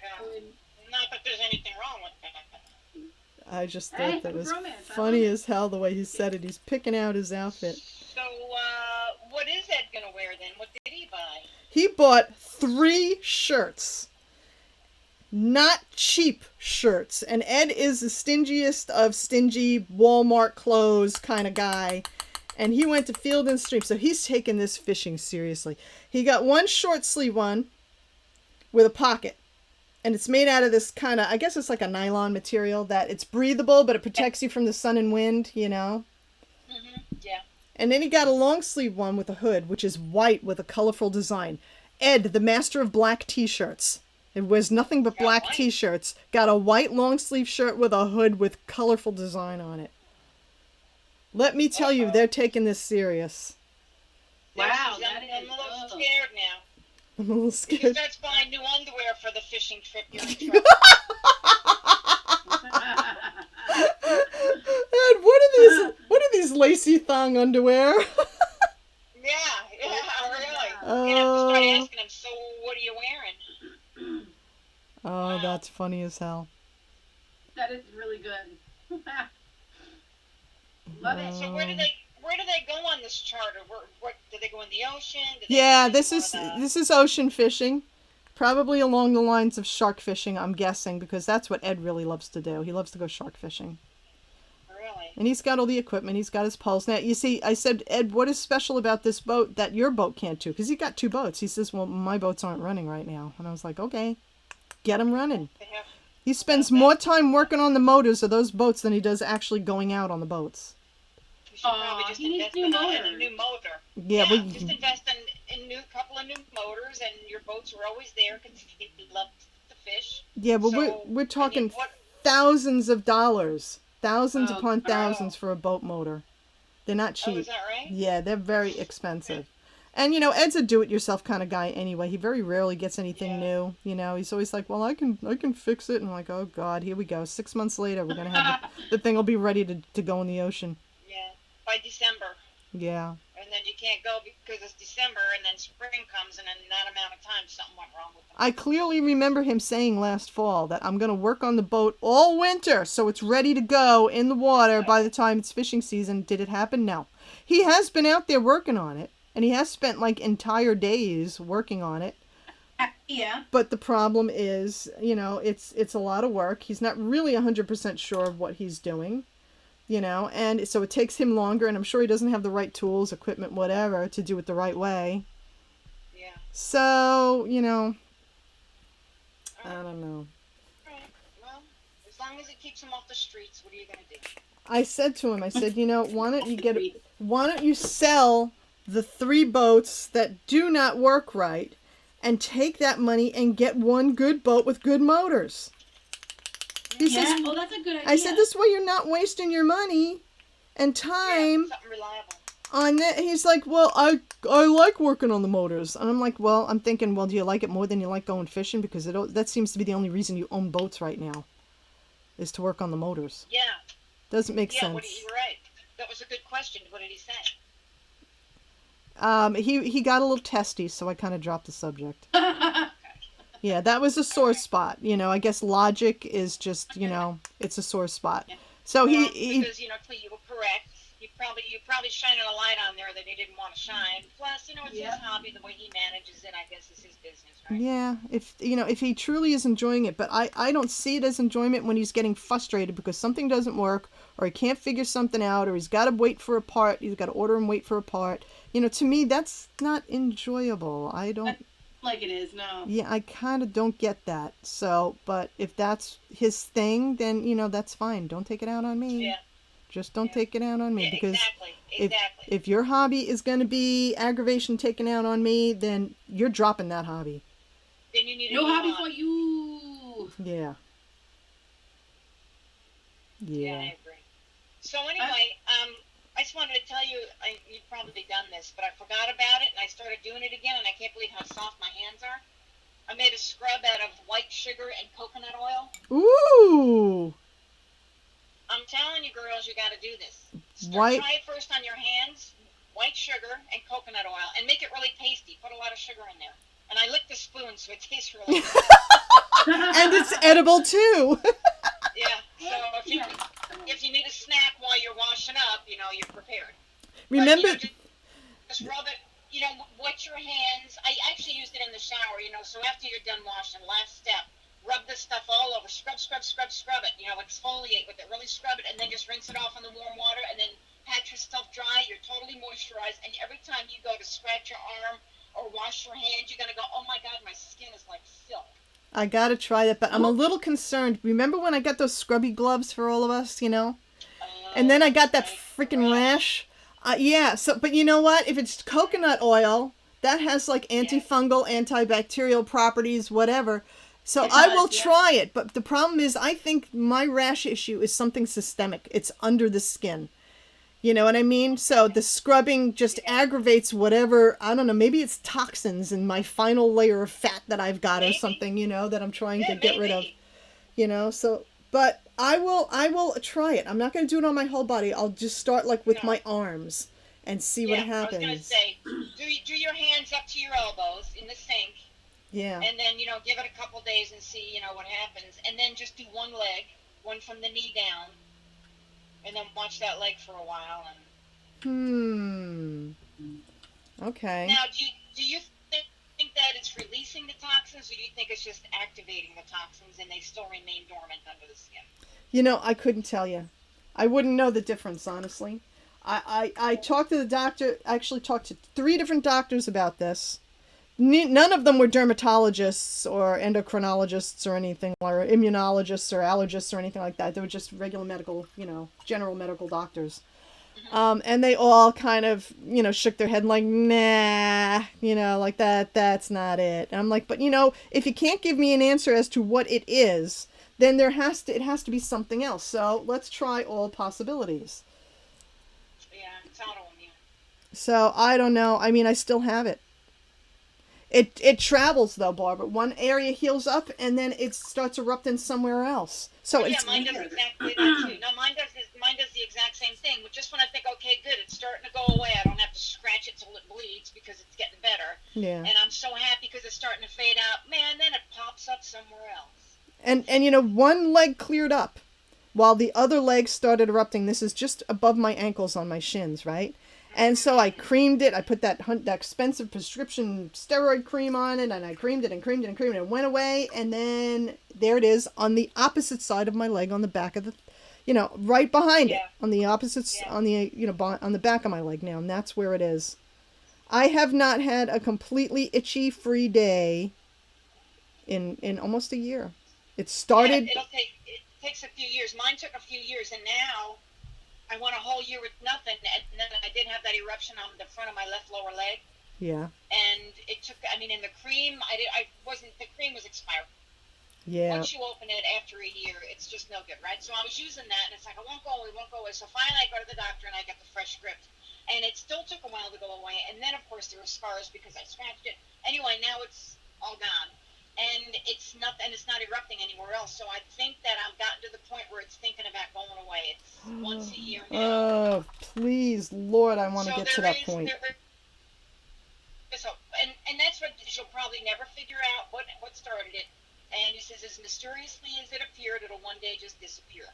not that there's any I just Hey, thought that was romance. I funny love it. as hell the way he said it. He's picking out his outfit. So, what is Ed gonna wear then? What did he buy? He bought 3 shirts. Not cheap shirts. And Ed is the stingiest of stingy Walmart clothes kind of guy. And he went to Field and Stream. So he's taking this fishing seriously. He got one short sleeve one with a pocket. And it's made out of this kind of, I guess it's like a nylon material that it's breathable, but it protects you from the sun and wind, you know? Yeah. And then he got a long sleeve one with a hood, which is white with a colorful design. Ed, the master of black t-shirts. It wears nothing but black white. t-shirts. Got a white long sleeve shirt with a hood with colorful design on it. Let me tell you, they're taking this serious. Wow, I'm that a is. little scared now. I'm a little He scared. starts buying new underwear for the fishing trip. You're in trouble. Ed, what are these lacy thong underwear? Yeah, really. You have to start asking him, so what are you wearing? Oh, that's funny as hell. That is really good. Love it. So where do they go on this charter? Where do they go in the ocean? Do they Yeah, go this in is one of the- this is ocean fishing. Probably along the lines of shark fishing, I'm guessing, because that's what Ed really loves to do. He loves to go shark fishing. Really? And he's got all the equipment. He's got his poles. Now, you see, I said, Ed, what is special about this boat that your boat can't do? Because he got 2 boats. He says, well, my boats aren't running right now. And I was like, okay, get them running. They have, He spends more time working on the motors of those boats than he does actually going out on the boats. we should probably just he needs invest new in motors. a new motor. Yeah, Just invest in couple of new motors, and your boats are always there because you love to fish. yeah, but So, we're talking I mean, what? thousands of dollars. Thousands Oh, upon wow. thousands for a boat motor. They're not Oh, cheap. is that right? Yeah, they're very expensive. And, you know, Ed's a do-it-yourself kind of guy anyway. He very rarely gets anything new. You know, he's always like, well, I can fix it. And I'm like, oh, God, here we go. 6 months later, we're going to have the thing will be ready to go in the ocean. Yeah, by December. Yeah. And then you can't go because it's December, and then spring comes, and in that amount of time, something went wrong with it. I clearly remember him saying last fall that I'm going to work on the boat all winter so it's ready to go in the water by the time it's fishing season. Did it happen? No. He has been out there working on it, and he has spent like entire days working on it. Yeah. But the problem is, you know, it's a lot of work. He's not really 100% sure of what he's doing, you know, and so it takes him longer, and I'm sure he doesn't have the right tools, equipment, whatever, to do it the right way. Yeah. So, you know, I don't know. All right. Well, as long as it keeps him off the streets, what are you going to do? I said to him, I said, you know, why don't you sell the 3 boats that do not work right and take that money and get one good boat with good motors? He Yeah. says, Well, that's a good idea. I said, this way you're not wasting your money and time Something reliable. on that. He's like, well, I like working on the motors. And I'm like, well, I'm thinking, well, do you like it more than you like going fishing? Because that seems to be the only reason you own boats right now, is to work on the motors. Yeah. Doesn't make Yeah, sense. you're right. That was a good question. What did he say? He got a little testy, so I kind of dropped the subject. Yeah, that was a sore spot. You know, I guess logic is just, you know, it's a sore spot. So Well, he because, you know, you were correct. You probably shining a light on there that he didn't want to shine. Plus, you know, it's his hobby. The way he manages it, I guess, is his business, right? yeah, if he truly is enjoying it, but I don't see it as enjoyment when he's getting frustrated because something doesn't work, or he can't figure something out, or he's got to wait for a part, he's got to order and wait for a part. You know, to me, that's not enjoyable. I don't. Like it is, no. Yeah, I kind of don't get that. So, but if that's his thing, then, you know, that's fine. Don't take it out on me. Yeah. Just don't take it out on me. Yeah, Because exactly. if your hobby is going to be aggravation taken out on me, then you're dropping that hobby. Then you need No a new hobby hobby. for you. Yeah. Yeah, I agree. So anyway, I just wanted to tell you, you've probably done this, but I forgot about it, and I started doing it again, and I can't believe how soft my hands are. I made a scrub out of white sugar and coconut oil. Ooh. I'm telling you, girls, you got to do this. White. Try it first on your hands, white sugar and coconut oil, and make it really tasty. Put a lot of sugar in there. And I licked the spoon, so it tastes really good. And it's edible too. Yeah. So if you, Remember? But, just rub it, wet your hands. I actually used it in the shower, so after you're done washing, last step, rub this stuff all over, scrub it, exfoliate with it, really scrub it, and then just rinse it off in the warm water, and then pat yourself dry. You're totally moisturized, and every time you go to scratch your arm or wash your hands, you're going to go, oh my God, my skin is like silk. I gotta try that, but I'm a little concerned. Remember when I got those scrubby gloves for all of us, And then I got that freaking rash. Yeah, but you know what? If it's coconut oil, that has like antifungal, antibacterial properties, whatever. So I will try it. But the problem is, I think my rash issue is something systemic. It's under the skin. You know what I mean? So the scrubbing just aggravates whatever, I don't know, maybe it's toxins in my final layer of fat that I've got or something, that I'm trying to get rid of. So, but I will try it. I'm not going to do it on my whole body. I'll just start like with my arms and see what happens. I was going to say, do your hands up to your elbows in the sink. Yeah. And then, give it a couple days and see, what happens. And then just do one leg, one from the knee down. And then watch that leg for a while. Okay. Now, do you think that it's releasing the toxins, or do you think it's just activating the toxins and they still remain dormant under the skin? I couldn't tell you. I wouldn't know the difference, honestly. I talked to the doctor, actually talked to 3 different doctors about this. None of them were dermatologists or endocrinologists or anything, or immunologists or allergists or anything like that. They were just regular medical, general medical doctors. And they all kind of, shook their head like, nah, like that's not it. And I'm like, but if you can't give me an answer as to what it is, then it has to be something else. So let's try all possibilities. Yeah, it's autoimmune. So I don't know. I mean, I still have it. It travels though, Barbara. One area heals up and then it starts erupting somewhere else. So it's mine does exactly that too. No, mine does the exact same thing. But just when I think, okay, good, it's starting to go away, I don't have to scratch it till it bleeds because it's getting better. Yeah. And I'm so happy because it's starting to fade out. Man, then it pops up somewhere else. And one leg cleared up while the other leg started erupting. This is just above my ankles on my shins, right? And so I creamed it. I put that expensive prescription steroid cream on it, and I creamed it and creamed it and creamed it. It went away, and then there it is on the opposite side of my leg, on the back of the, right behind it, on the opposite, on the, on the back of my leg now, and that's where it is. I have not had a completely itchy-free day in almost a year. It started. Yeah, it takes a few years. Mine took a few years, and now I went a whole year with nothing, and then I did have that eruption on the front of my left lower leg. Yeah. And it took, in the cream, the cream was expired. Yeah. Once you open it after a year, it's just no good, right? So I was using that, and it's like, it won't go away. So finally I go to the doctor, and I get the fresh script. And it still took a while to go away, and then, of course, there were scars because I scratched it. Anyway, now it's all gone. And it's not erupting anywhere else. So I think that I've gotten to the point where it's thinking about going away. It's once a year now. Oh, please, Lord, I want to get to that point. And that's what she'll probably never figure out what started it. And he says, as mysteriously as it appeared, it'll one day just disappear.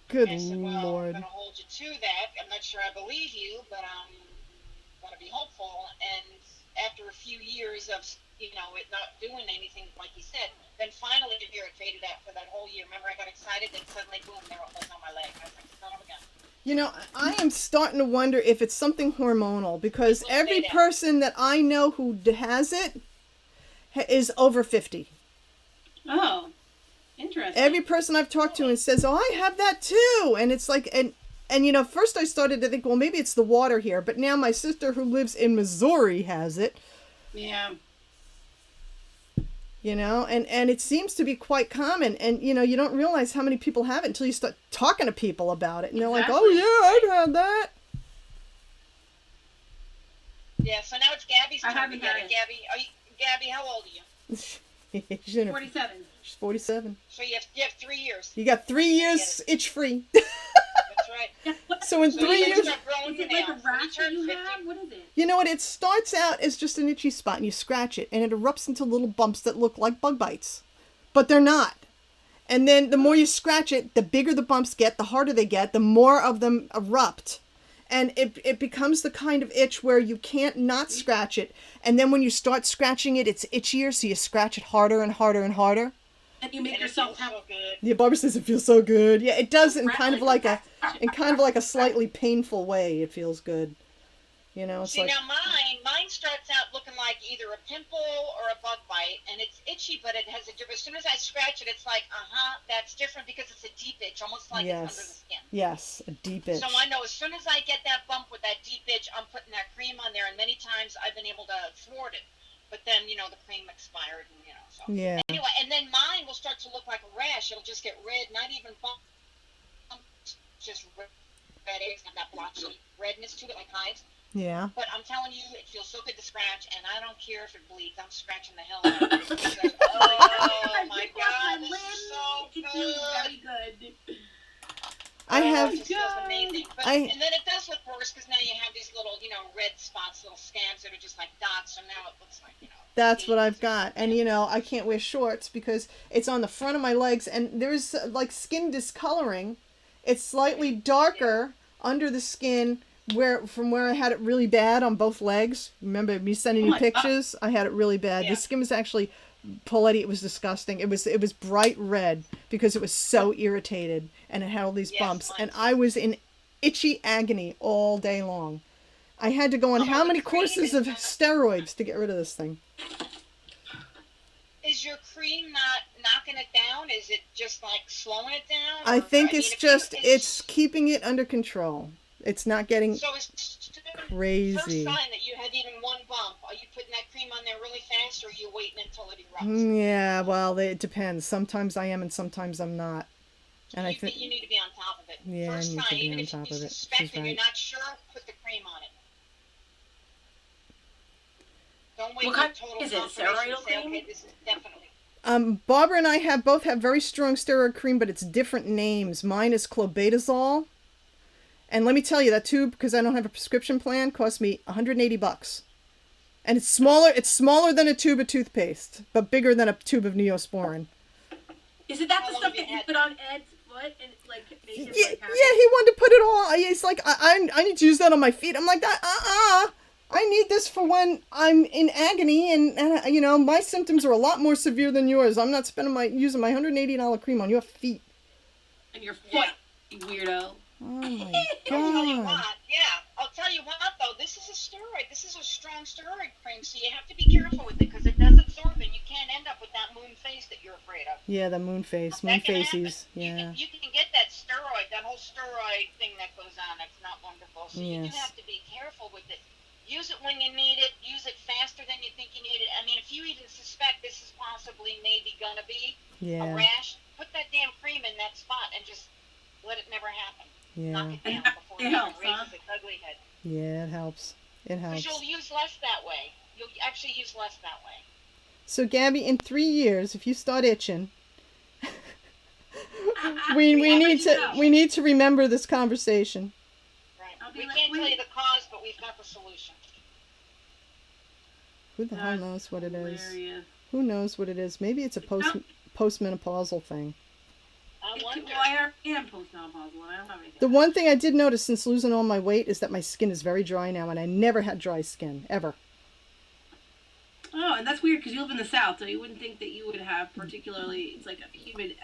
Good and I said, Lord. I'm going to hold you to that. I'm not sure I believe you, but I'm going to be hopeful. And after a few years of it not doing anything like you said, then finally here it faded out for that whole year. Remember, I got excited, then suddenly, boom, there it was on my leg. I was like, son of a gun. I am starting to wonder if it's something hormonal, because every person that I know who has it is over 50. Oh, interesting. Every person I've talked to and says, oh, I have that too. And it's like, and first I started to think, well, maybe it's the water here. But now my sister who lives in Missouri has it. Yeah. And it seems to be quite common. And, you don't realize how many people have it until you start talking to people about it. And they're like, oh, yeah, I've had that. Yeah, so now it's Gabi's turn. I haven't had it. Gabi, how old are you? She's 47. She's 47. So you have 3 years. You got 3 years itch-free. That's right. So in 3 years... Is it like a rash that you have? What is it? You know what? It starts out as just an itchy spot, and you scratch it, and it erupts into little bumps that look like bug bites. But they're not. And then the more you scratch it, the bigger the bumps get, the harder they get, the more of them erupt. And it becomes the kind of itch where you can't not scratch it. And then when you start scratching it, it's itchier, so you scratch it harder and harder and harder. And you make yourself have so good. Yeah, Barbara says it feels so good. Yeah, it does in kind of like a a slightly painful way. It feels good. You know, it's See, like now mine starts out looking like either a pimple or a bug bite, and it's itchy, but it has a different. As soon as I scratch it, it's like, that's different because it's a deep itch, almost like it's under the skin. Yes, a deep itch. So I know as soon as I get that bump with that deep itch, I'm putting that cream on there, and many times I've been able to thwart it. But then, the cream expired, and, so. Yeah. Anyway, and then mine will start to look like a rash. It'll just get red, not even bump, just red areas, have that blotchy redness to it, like hives. Yeah. But I'm telling you, it feels so good to scratch, and I don't care if it bleeds. I'm scratching the hell out of it. Because, oh my God, this is so It good. feels very good. I have. It just feels amazing. But, and then it does look worse because now you have these little, red spots, little scabs that are just like dots. So now it looks like, That's what I've got. And, I can't wear shorts because it's on the front of my legs. And there's, like, skin discoloring. It's slightly darker under the skin from where I had it really bad on both legs. Remember me sending you pictures? I had it really bad. Yeah. The skin was actually, Pauletti, it was disgusting. It was bright red because it was so irritated. And it had all these bumps. And I was in itchy agony all day long. I had to go on how many courses of steroids to get rid of this thing? Is your cream not knocking it down? Is it just like slowing it down? I think it's keeping it under control. It's not getting crazy. First sign that you had even one bump, are you putting that cream on there really fast, or are you waiting until it erupts? Yeah, well, it depends. Sometimes I am and sometimes I'm not. And I think you need to be on top of it. Yeah, First I need sign, to be even on if top you of it. suspect She's and you're right. not sure, put the cream on it. Don't wait What for kind total is it? confirmation. Steroidal Say, cream? okay, this is definitely. Barbara and I both have very strong steroid cream, but it's different names. Mine is clobetasol. And let me tell you, that tube, because I don't have a prescription plan, cost me $180. And it's smaller than a tube of toothpaste, but bigger than a tube of Neosporin. Is it that the stuff that you put on Ed's foot and make him Yeah, he wanted to put it all. He's like, I need to use that on my feet. I'm like, I need this for when I'm in agony, and my symptoms are a lot more severe than yours. I'm not using my $180 cream on your feet. And your foot, you weirdo. Oh my I'll tell you God. what, I'll tell you what though, this is a steroid. This is a strong steroid cream, so you have to be careful with it because it does absorb and you can't end up with that moon face that you're afraid of. Yeah, the moon face, That can facies. happen. Yeah. You can get that steroid, that whole steroid thing that goes on. That's not wonderful. So you do Yes. have to be careful with it. Use it when you need it. Use it faster than you think you need it. I mean, if you even suspect this is possibly maybe gonna be a rash, put that damn cream in that spot and just let it never happen. Yeah. Knock it down before it helps, raises its ugly head. Yeah, it helps. It helps. Because you'll use less that way. You'll actually use less that way. So, Gabi, in 3 years, if you start itching, we need to remember this conversation. Right. We can't tell you the cause, but we've got the solution. Who the hell knows what it is? Hilarious. Who knows what it is? Maybe it's a postmenopausal thing. I wonder. Well, I am postmenopausal. I don't have anything. The one thing I did notice since losing all my weight is that my skin is very dry now, and I never had dry skin, ever. Oh, and that's weird because you live in the South, so you wouldn't think that you would have particularly, it's like a humid,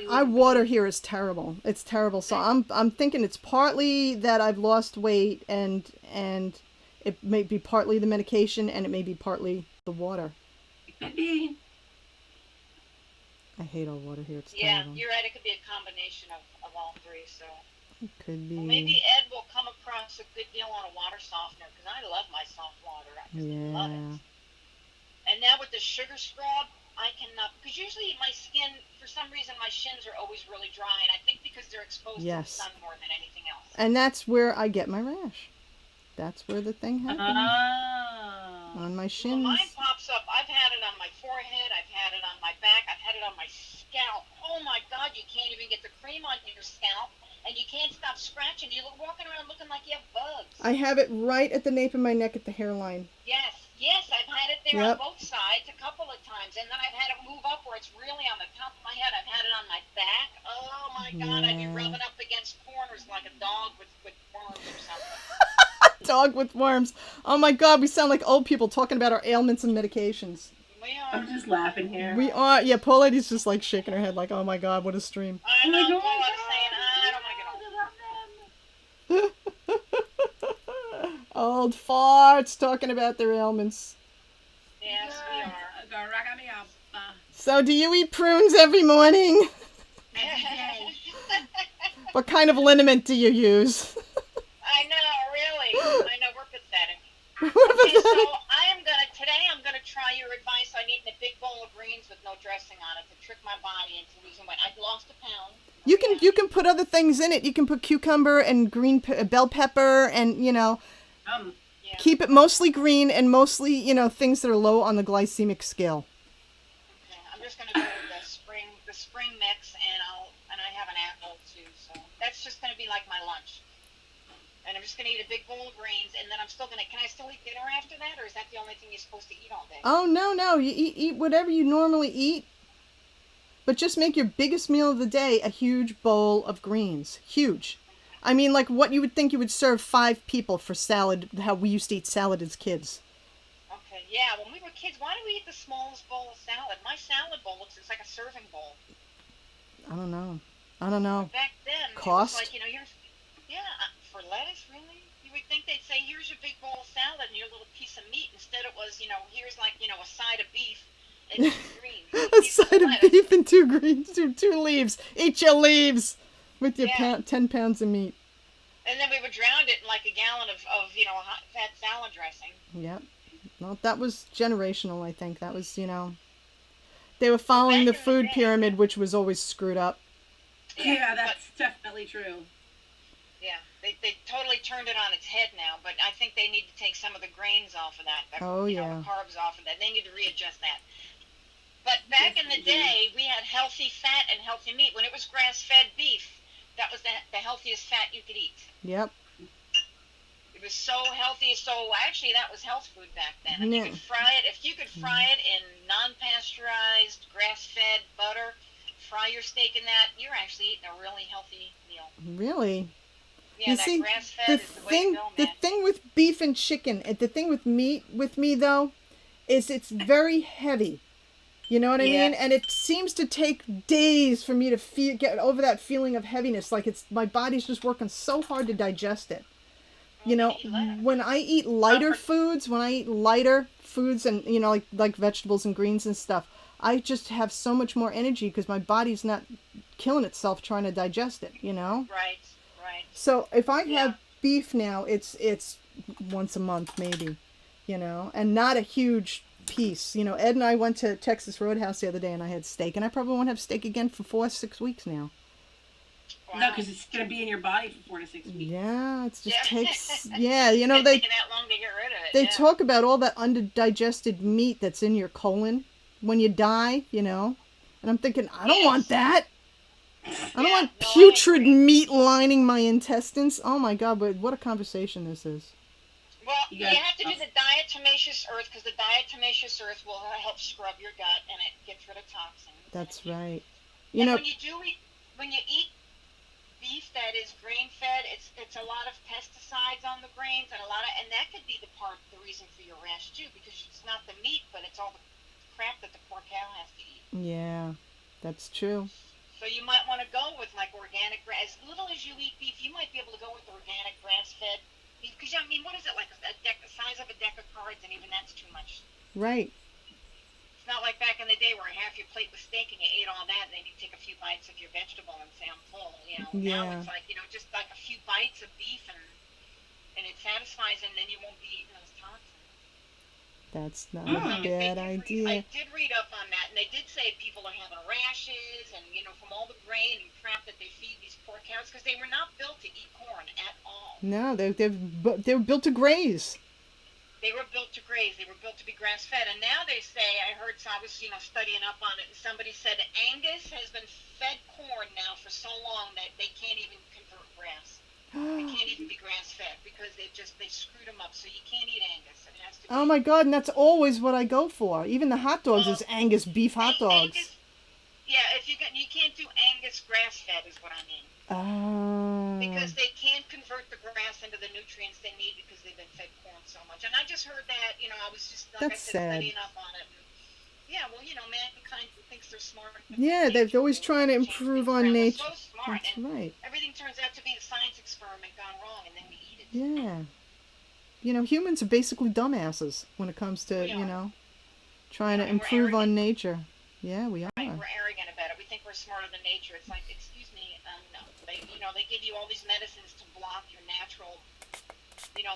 Our water here is terrible. It's terrible. So I'm thinking it's partly that I've lost weight, and it may be partly the medication, and it may be partly the water. It could be. I hate our water here. It's Yeah, terrible. you're right. It could be a combination of all three. So It could be. well, maybe Ed will come across a good deal on a water softener because I love my soft water. I just love it. And now with the sugar scrub, I cannot, because usually my skin, for some reason, my shins are always really dry, and I think because they're exposed to the sun more than anything else. And that's where I get my rash. That's where the thing happens. Oh. On my shins. Well, mine pops up. I've had it on my forehead. I've had it on my back. I've had it on my scalp. Oh my God, you can't even get the cream on your scalp, and you can't stop scratching. You're walking around looking like you have bugs. I have it right at the nape of my neck at the hairline. Yes, I've had it there on both sides a couple of times, and then I've had it move up where it's really on the top of my head. I've had it on my back. Oh my God, I'd be rubbing up against corners like a dog with corners. dog with worms. Oh my God, we sound like old people talking about our ailments and medications. We are. I'm just laughing here. We are. Yeah, Paul Lady's just like shaking her head like, oh my God, what a stream. I know. Like, oh Paul my is saying, I don't want to get old. Old farts talking about their ailments. Yes, we are. Go rock me up. So do you eat prunes every morning? Every day. What kind of liniment do you use? I know, really. I know, we're pathetic. Okay, so today I'm gonna try your advice on eating a big bowl of greens with no dressing on it to trick my body into losing weight. I've lost a pound. You can put other things in it. You can put cucumber and bell pepper and, Yeah. keep it mostly green and mostly, things that are low on the glycemic scale. Okay, I'm just gonna go with the spring mix, and I have an apple too, so that's just gonna be like my lunch. And I'm just gonna eat a big bowl of greens, and then can I still eat dinner after that, or is that the only thing you're supposed to eat all day? Oh, no. You eat whatever you normally eat. But just make your biggest meal of the day a huge bowl of greens. Huge. I mean, like what you would think you would serve 5 people for salad, how we used to eat salad as kids. Okay, yeah, when we were kids, why do we eat the smallest bowl of salad? My salad bowl looks like a serving bowl. I don't know. Back then, Cost? it was like, for lettuce, really? You would think they'd say, here's your big bowl of salad and your little piece of meat. Instead it was, here's like, a side of beef and 2 greens. A side of beef and 2 greens, 2 leaves. Eat your leaves with your 10 pounds of meat. And then we would drown it in like a gallon of hot fat salad dressing. Yep. Well, that was generational, I think. That was, they were following the food pyramid, which was always screwed up. Yeah, that's definitely true. Yeah, they totally turned it on its head now, but I think they need to take some of the grains off of that. The carbs off of that. They need to readjust that. But back in the day, we had healthy fat and healthy meat. When it was grass-fed beef, that was the healthiest fat you could eat. Yep. It was so healthy. So actually, that was health food back then. And Yeah. you could fry it. If you could fry it in non-pasteurized, grass-fed butter, fry your steak in that, you're actually eating a really healthy meal. Really? Yeah, You that see, grass-fed is the way to go, the man. thing with beef and chicken, and the thing with meat with me though, is it's very heavy. You know what I mean? And it seems to take days for me to get over that feeling of heaviness. Like my body's just working so hard to digest it. When I eat lighter foods, and like vegetables and greens and stuff, I just have so much more energy because my body's not killing itself trying to digest it. Right. So if I have beef now, it's once a month maybe, and not a huge piece. Ed and I went to Texas Roadhouse the other day and I had steak, and I probably won't have steak again for 4 or 6 weeks now. Wow. No, because it's going to be in your body for 4 to 6 weeks. Yeah, it just takes, It's taking that long to get rid of it. They talk about all that underdigested meat that's in your colon when you die, and I'm thinking, I don't want that. I don't want putrid meat lining my intestines. Oh my God, but what a conversation this is. Well, you have to do the diatomaceous earth, because the diatomaceous earth will help scrub your gut and it gets rid of toxins. That's right. When you eat beef that is grain-fed, it's a lot of pesticides on the grains and that could be the reason for your rash too, because it's not the meat, but it's all the crap that the poor cow has to eat. Yeah, that's true. So you might want to go with like organic, as little as you eat beef, you might be able to go with organic grass-fed. Because, what is it, like the size of a deck of cards, and even that's too much. Right. It's not like back in the day where half your plate was steak and you ate all that, and then you take a few bites of your vegetable and say, I'm full, Now it's like, just like a few bites of beef, and it satisfies, and then you won't be eating those toxins. That's not a bad idea. I did read up on that, and they did say people are having rashes, and, from all the grain and crap that they feed these poor cows, because they were not built to eat corn at all. No, they were built to graze. They were built to graze. They were built to be grass-fed. And now they say, I heard, so I was, studying up on it, and somebody said Angus has been fed corn now for so long that they can't even convert grass. They can't even be grass-fed because they screwed them up. So you can't eat Angus. It has to be. Oh my God, and that's always what I go for. Even the hot dogs is Angus beef hot dogs. Angus, yeah, you can't do Angus grass-fed is what I mean. Oh. Because they can't convert the grass into the nutrients they need because they've been fed corn so much. And I just heard that, I was just, like I That's said, sad. studying up on it. And yeah, well, mankind thinks they're smart. Yeah, they're always trying to Change improve things on around. We're nature. so smart, That's and right. everything turns out to be a science experiment gone wrong, and then we eat it. Yeah. Humans are basically dumbasses when it comes to, We are. trying to And we're improve on arrogant. nature. Yeah, we Right, are. we're arrogant about it. We think we're smarter than nature. It's like, excuse me, no. They give you all these medicines to block your natural,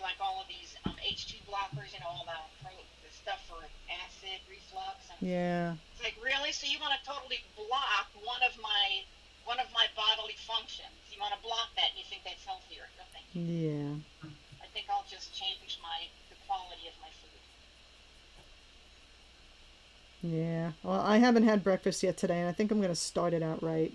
like all of these H2 blockers, all the stuff for acid reflux. And Yeah. it's like, really? So you want to totally block one of my bodily functions? You want to block that, and you think that's healthier? No, thank you. Yeah. I think I'll just change the quality of my food. Yeah. Well, I haven't had breakfast yet today, and I think I'm going to start it out right.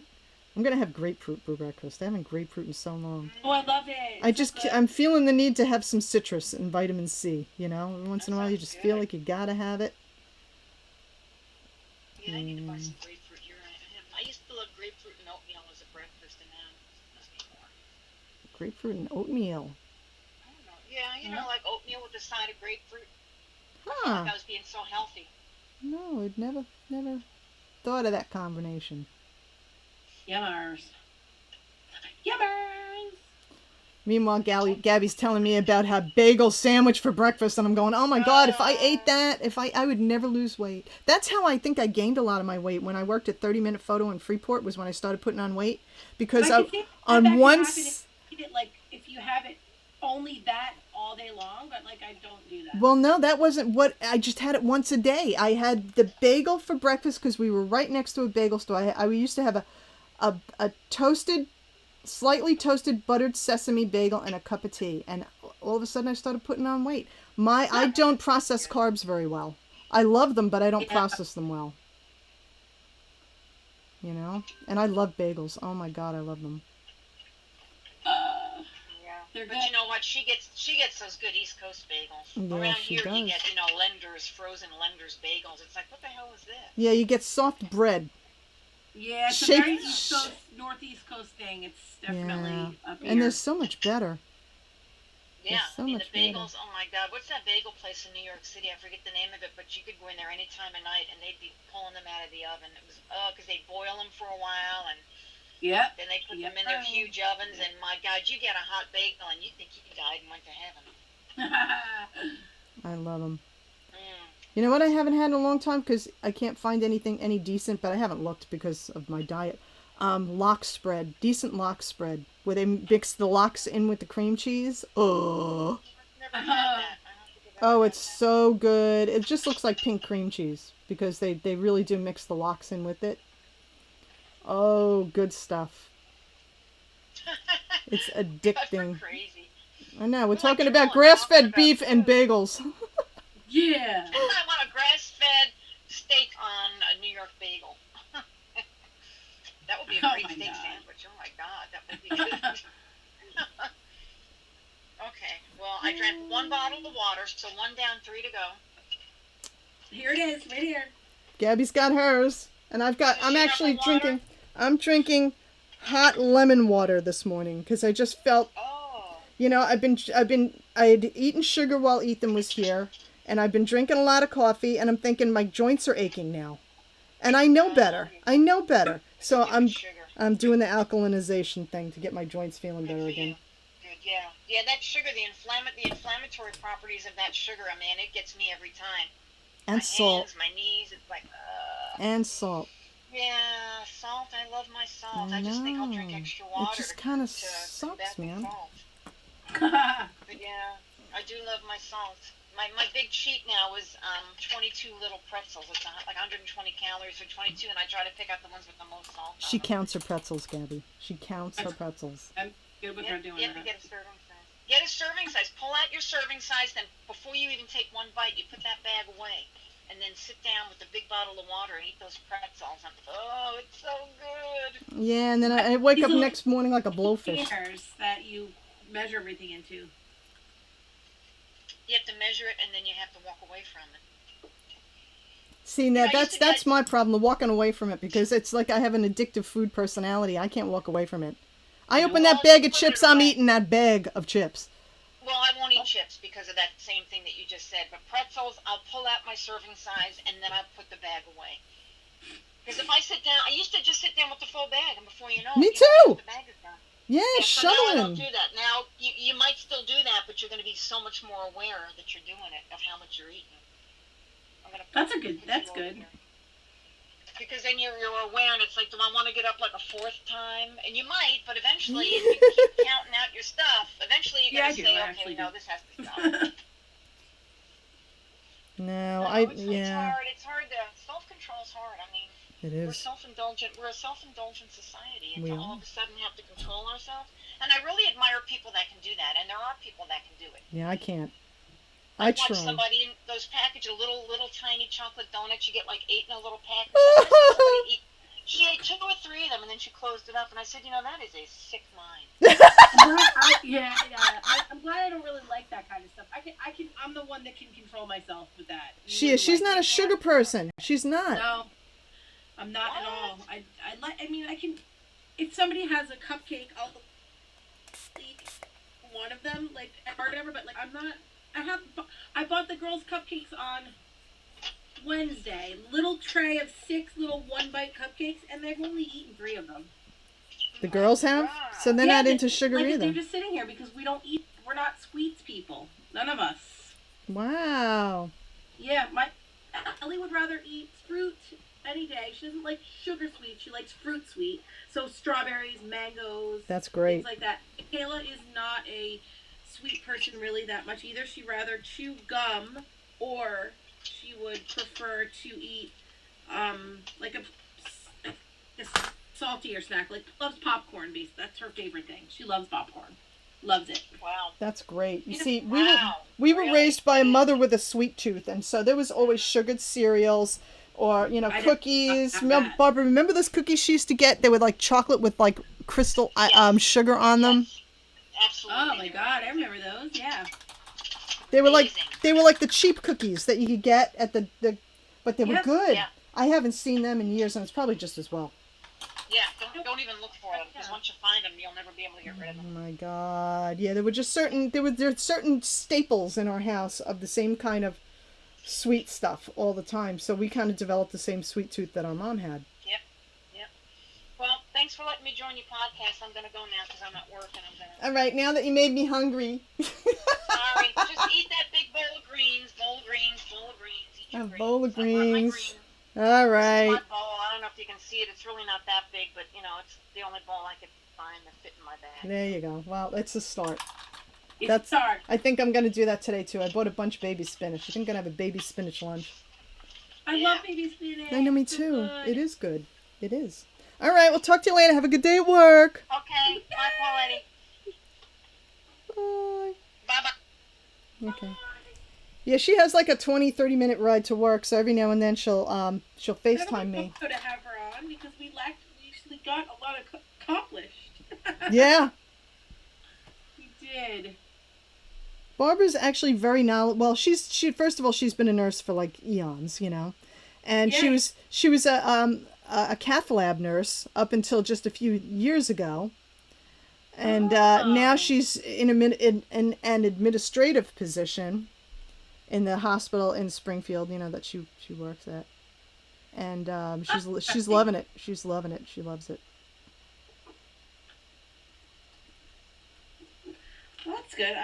I'm going to have grapefruit for breakfast. I haven't grapefruit in so long. Oh, I love it. I'm feeling the need to have some citrus and vitamin C, Every once in a while you sounds just feel good. like you got to have it. Yeah, I need to buy some grapefruit. You're right. I used to love grapefruit and oatmeal as a breakfast, and now it's not anymore. Grapefruit and oatmeal. I don't know. Yeah, like oatmeal with a side of grapefruit. I felt Huh. like I was being so healthy. No, I'd never thought of that combination. Yummers. Yummers. Meanwhile, Gabby's telling me about her bagel sandwich for breakfast, and I'm going, oh my God, if I ate that, I would never lose weight. That's how I think I gained a lot of my weight. When I worked at 30 Minute Photo in Freeport was when I started putting on weight. Because on once... If you have it only that all day long, but I don't do that. Well, no, that wasn't what... I just had it once a day. I had the bagel for breakfast because we were right next to a bagel store. I used to have a slightly toasted buttered sesame bagel and a cup of tea, and all of a sudden I started putting on weight. I don't process carbs very well. I love them, but I don't process them well. And I love bagels. Oh my God, I love them. Yeah, but you know what? She gets those good East Coast bagels. Yeah, Around she here, does. you get frozen Lender's bagels. It's like, what the hell is this? Yeah, you get soft bread. Yeah, it's Shape- a very East Coast, Northeast Coast thing. It's definitely up here. And they're so much better. Yeah, so the much bagels. Oh my God, what's that bagel place in New York City? I forget the name of it, but you could go in there any time of night, and they'd be pulling them out of the oven. It was because they boil them for a while, and Yep. then they put them in their huge ovens. And my God, you get a hot bagel, and you think you died and went to heaven. I love them. Mm. You know what I haven't had in a long time because I can't find anything any decent, but I haven't looked because of my diet. Lox spread, decent lox spread, where they mix the lox in with the cream cheese. Oh, Never had that. I don't think I've oh, ever it's had so good. It just looks like pink cream cheese because they really do mix the lox in with it. Oh, good stuff. It's that. addicting. That's crazy. I know. We're We're talking like about trolling, grass-fed talking about beef and food. bagels. Yeah. I want a grass-fed steak on a New York bagel. That would be a Oh great my steak God. sandwich. Oh my God, that would be good. Okay, well, I drank one bottle of water, so 1 down, 3 to go. Here it is, right here. Gabby's got hers, and I'm Does she have actually the water? I'm drinking hot lemon water this morning because I just felt, Oh, I had eaten sugar while Ethan was here, and I've been drinking a lot of coffee, and I'm thinking my joints are aching now, and I know better. So give it sugar. I'm doing the alkalinization thing to get my joints feeling Good better for again. you. Good, yeah. Yeah, that sugar, the inflammatory properties of that sugar, man, it gets me every time. And My salt. hands, my knees, it's like, And salt. Yeah, salt, I love my salt. I I just think I'll drink know. extra It water just to kinda combat sucks, the man. salt. But yeah, I do love my salt. My big cheat now is 22 little pretzels. It's like 120 calories for 22, and I try to pick out the ones with the most salt. She on them. counts her pretzels, Gabby. She counts her pretzels. I'm good with her doing You have to that. get a serving size. Get a serving size. Pull out your serving size. Then before you even take one bite, you put that bag away, and then sit down with a big bottle of water and eat those pretzels. Oh, it's so good. Yeah, and then I wake up These little next morning like a blowfish. Containers that you measure everything into. You have to measure it, and then you have to walk away from it. See, know, I now used to that's get- my problem, the walking away from it, because it's like I have an addictive food personality. I can't walk away from it. I open that bag of chips, I'm eating that bag of chips. Well, I won't eat chips because of that same thing that you just said. But pretzels, I'll pull out my serving size and then I'll put the bag away. Because if I sit down, I used to just sit down with the full bag, and before you know it, Me too. The bag is done. Yeah, So now I don't shoveling. do that. Now, you might still do that, but you're going to be so much more aware that you're doing it, of how much you're eating. That's good. Because then you're aware, and it's like, do I want to get up like a fourth time? And you might, but eventually, if you keep counting out your stuff, eventually you're going to say, okay, no, this has to stop. No, It's hard. It's hard. Self-control is hard. I mean, It we're is. self-indulgent. We're a self-indulgent society, and We to are. all of a sudden have to control ourselves. And I really admire people that can do that, and there are people that can do it. Yeah, I can't. I I watched try. somebody in those package of little tiny chocolate donuts. You get like 8 in a little package. She ate 2 or 3 of them, and then she closed it up. And I said, that is a sick mind. I'm glad I don't really like that kind of stuff. I'm the one that can control myself with that. She's not a sugar person. She's not. No, I'm not at all. I can, if somebody has a cupcake, I'll eat one of them, like, or whatever, but like, I bought the girls cupcakes on Wednesday. Little tray of 6 little 1-bite cupcakes, and they've only eaten 3 of them. The girls have? So they're not into sugar like, either. They're just sitting here because we're not sweets people. None of us. Wow. Yeah, Ellie would rather eat fruit any day. She doesn't like sugar sweet. She likes fruit sweet. So strawberries, mangoes. That's great. Things like that. Kayla is not a sweet person really that much either. She'd rather chew gum, or she would prefer to eat like a saltier snack. Like, loves popcorn. That's her favorite thing. She loves popcorn. Loves it. Wow. That's great. You You know, see, wow. we were Really? raised by a mother with a sweet tooth, and so there was always sugared cereals or, cookies. Barbara, remember those cookies she used to get? They were like chocolate with like crystal sugar on them. Yes. Absolutely. Oh my God, I remember those. Yeah. They were Amazing. like the cheap cookies that you could get at the but they were Yes, good. yeah. I haven't seen them in years, and it's probably just as well. Yeah, don't even look for them, because once you find them, you'll never be able to get rid of Oh them. my God! Yeah, there were certain staples in our house of the same kind of sweet stuff all the time. So we kind of developed the same sweet tooth that our mom had. Yep. Well, thanks for letting me join your podcast. I'm going to go now because I'm at work, and I'm going to... All right, now that you made me hungry. Sorry. Just eat that big bowl of greens. Eat your A greens. bowl of I want my greens. All right. This is my bowl. I don't know if you can see it. It's really not that big, but, it's the only bowl I could find that fit in my bag. There you go. Well, it's a start. It's That's- hard. I think I'm going to do that today, too. I bought a bunch of baby spinach. I think I'm going to have a baby spinach lunch. I love baby spinach. I know, me So too. good. It is good. It is. All right, we'll talk to you later. Have a good day at work. Okay. Bye, Paul Eddie. Bye. Bye-bye. Okay. Yeah, she has like a 20-30 minute ride to work, so every now and then she'll FaceTime me. To have her on because we actually got a lot accomplished. Yeah. We did. Barbara's actually very knowledgeable. Well, she first of all, she's been a nurse for like eons, and Yeah. she was a cath lab nurse up until just a few years ago, and now she's in an administrative position in the hospital in Springfield, that she works at, and she's loving it. She's loving it. She loves it. Well, that's good.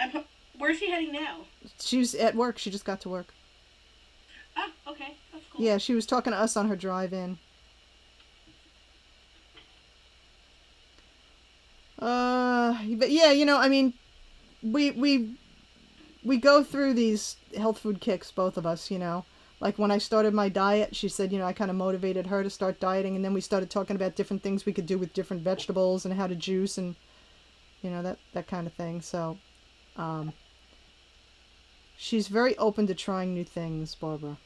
Where's she heading now? She's at work. She just got to work. Ah, okay. That's cool. Yeah, she was talking to us on her drive in. But yeah, I mean, we go through these health food kicks, both of us, Like when I started my diet, she said, I kind of motivated her to start dieting, and then we started talking about different things we could do with different vegetables and how to juice and, that kind of thing. So, she's very open to trying new things, Barbara.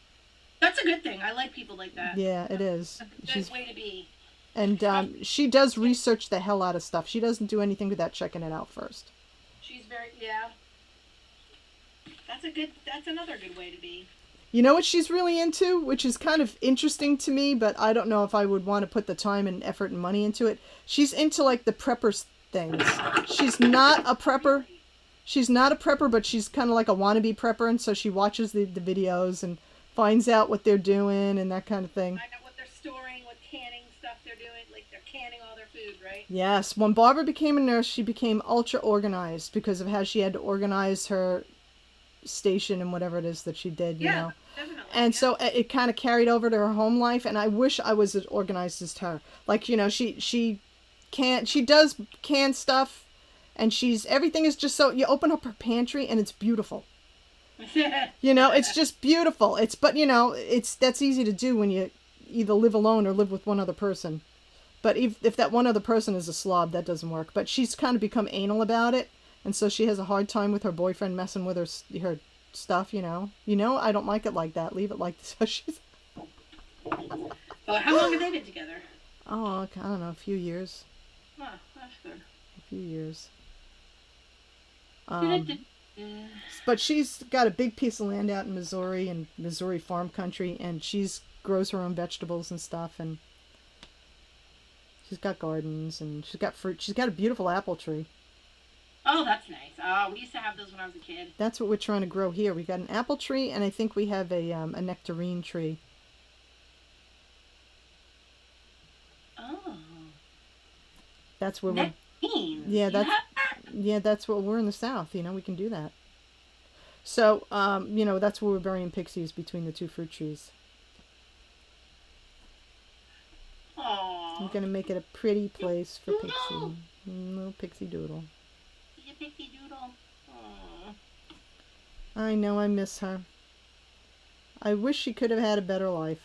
That's a good thing. I like people like that. Yeah, it is. That's a good way to be. And she does research the hell out of stuff. She doesn't do anything without checking it out first. She's very, yeah. That's another good way to be. You know what she's really into, which is kind of interesting to me, but I don't know if I would want to put the time and effort and money into it. She's into like the things. She's not a prepper. She's not a prepper, but she's kind of like a wannabe prepper, and so she watches the videos and finds out what they're doing and that kind of thing. Find out what they're storing, what canning stuff they're doing. Like they're canning all their food, right? Yes. When Barbara became a nurse, she became ultra organized because of how she had to organize her station and whatever it is that she did, you know. Definitely. And so it kind of carried over to her home life, and I wish I was as organized as her. Like, you know, she does can stuff, and everything is just so, you open up her pantry and it's beautiful. You know, it's just beautiful. But you know, that's easy to do when you either live alone or live with one other person. But if that one other person is a slob, that doesn't work. But she's kind of become anal about it, and so she has a hard time with her boyfriend messing with her stuff, you know. I don't like it like that. Leave it like this. So she's... Well, how long have they been together? Oh, I don't know, a few years. Oh, that's good. A few years. But she's got a big piece of land out in Missouri and Missouri farm country, and grows her own vegetables and stuff, and she's got gardens and she's got fruit. She's got a beautiful apple tree. Oh, that's nice. Oh, we used to have those when I was a kid. That's what we're trying to grow here. We got an apple tree, and I think we have a nectarine tree. Oh. That's where nectarines. Yeah, that's what we're in the South. You know, we can do that. So, you know, that's where we're burying pixies, between the two fruit trees. Aww. I'm gonna make it a pretty place for Pixie. Little Pixie Doodle. Pixie Doodle. Aww. I know, I miss her. I wish she could have had a better life,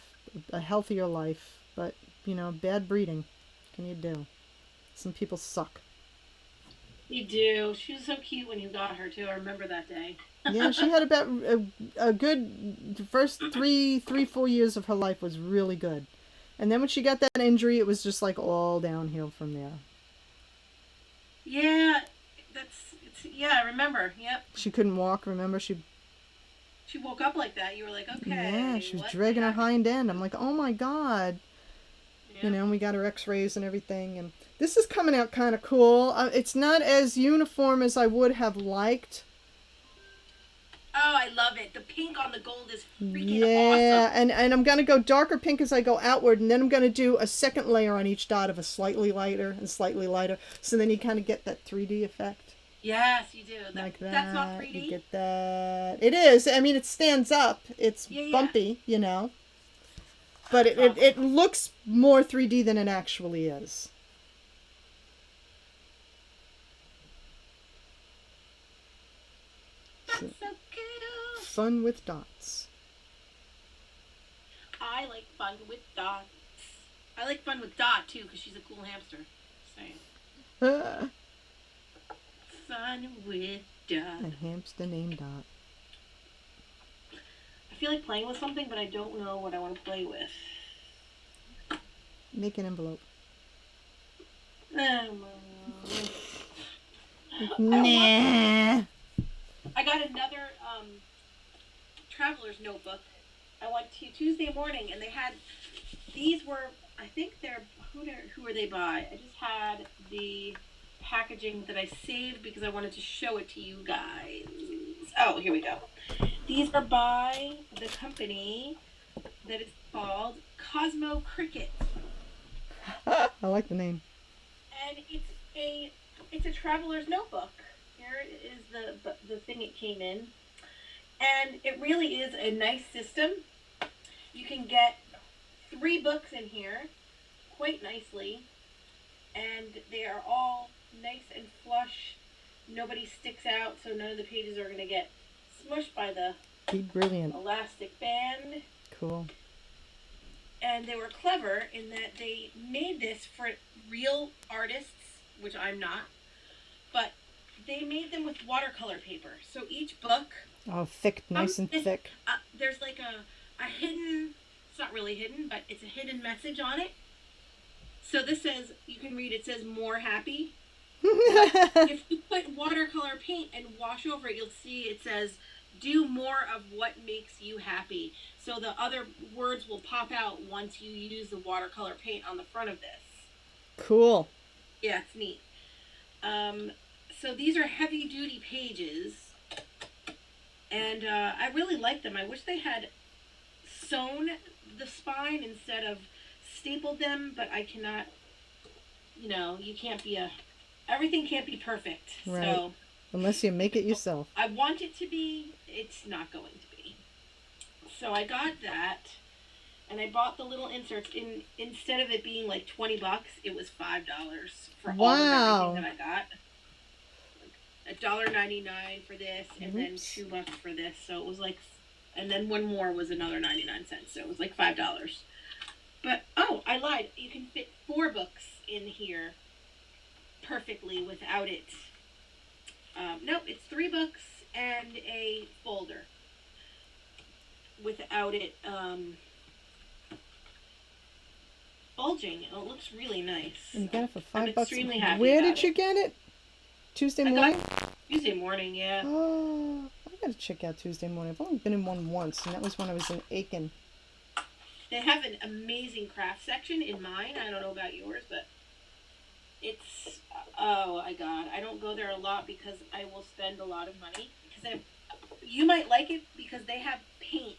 a healthier life, but, you know, bad breeding. What can you do? Some people suck. You do. She was so cute when you got her, too. I remember that day. Yeah, she had about a good, the first 4 years of her life was really good. And then when she got that injury, it was just like all downhill from there. Yeah, I remember. Yep. She couldn't walk, remember? She woke up like that. You were like, okay. Yeah, she was dragging her hind end. I'm like, oh my God. Yeah. You know, and we got her x-rays and everything. And this is coming out kind of cool. It's not as uniform as I would have liked. Oh, I love it. The pink on the gold is freaking Yeah, awesome. and I'm going to go darker pink as I go outward, and then I'm going to do a second layer on each dot of a slightly lighter and slightly lighter. So then you kind of get that 3D effect. Yes, you do. Like that. That's not 3D? You get that. It is. I mean, it stands up. It's bumpy, you know. But it looks more 3D than it actually is. That's so cool. Fun with dots. I like fun with dots. I like fun with Dot, too, because she's a cool hamster. Same. Fun with Dot. A hamster named Dot. I feel like playing with something, but I don't know what I want to play with. Make an envelope. Nah. I got another traveler's notebook. I went to Tuesday morning, and they had, these were, I think they're, who are they by? I just had the packaging that I saved because I wanted to show it to you guys. Oh, here we go. These are by the company that is called Cosmo Cricket. I like the name. And it's a traveler's notebook. Here is the thing it came in. And it really is a nice system. You can get 3 books in here quite nicely. And they are all nice and flush. Nobody sticks out, so none of the pages are going to get smushed by the brilliant elastic band. Cool. And they were clever in that they made this for real artists, which I'm not, but they made them with watercolor paper. So each book... Oh, thick, nice and thick. There's like a hidden, it's not really hidden, but it's a hidden message on it. So this says, you can read, it says more happy. If you put watercolor paint and wash over it, you'll see it says, do more of what makes you happy. So the other words will pop out once you use the watercolor paint on the front of this. Cool. Yeah, it's neat. So these are heavy duty pages, and I really like them. I wish they had sewn the spine instead of stapled them, but I cannot. You can't be everything can't be perfect. Right. So Unless you make it yourself. I want it to be. It's not going to be. So I got that, and I bought the little inserts. Instead of it being like $20, it was $5 for all of everything that I got. $1.99 for this, and then $2 for this. So it was like, and then one more was another 99 cents. So it was like $5. But I lied. You can fit 4 books in here perfectly without it. Nope, it's 3 books and a folder without it bulging. It looks really nice. And you got it for $5. I'm extremely happy. Where did you get it? Tuesday morning? Tuesday morning, yeah. Oh, I gotta check out Tuesday morning. I've only been in one once, and that was when I was in Aiken. They have an amazing craft section in mine. I don't know about yours, but it's, oh my God. I don't go there a lot because I will spend a lot of money. Because you might like it because they have paint.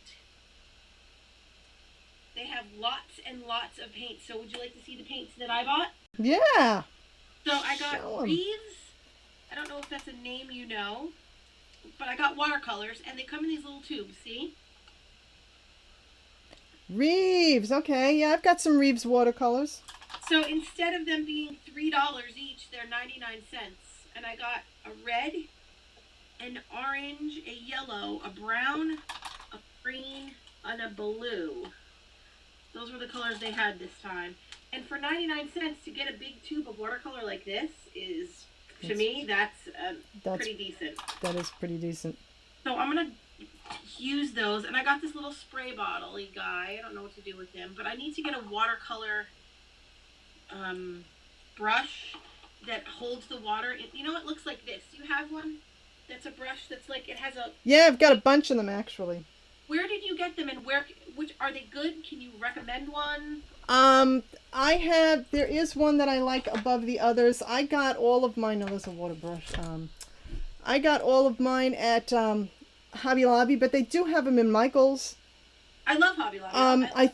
They have lots and lots of paint. So would you like to see the paints that I bought? Yeah. So I got Reeves. I don't know if that's a name you know, but I got watercolors, and they come in these little tubes, see? Reeves, okay. Yeah, I've got some Reeves watercolors. So instead of them being $3 each, they're 99 cents. And I got a red, an orange, a yellow, a brown, a green, and a blue. Those were the colors they had this time. And for 99 cents to get a big tube of watercolor like this is... To me, that's pretty decent. That is pretty decent. So I'm going to use those. And I got this little spray bottle guy. I don't know what to do with him. But I need to get a watercolor brush that holds the water. It looks like this. Do you have one? That's a brush that's like, it has a... Yeah, I've got a bunch of them, actually. Where did you get them, and which are they good? Can you recommend one? There is one that I like above the others. I got all of mine, no, there's a water brush. I got all of mine at Hobby Lobby, but they do have them in Michael's. I love Hobby Lobby. I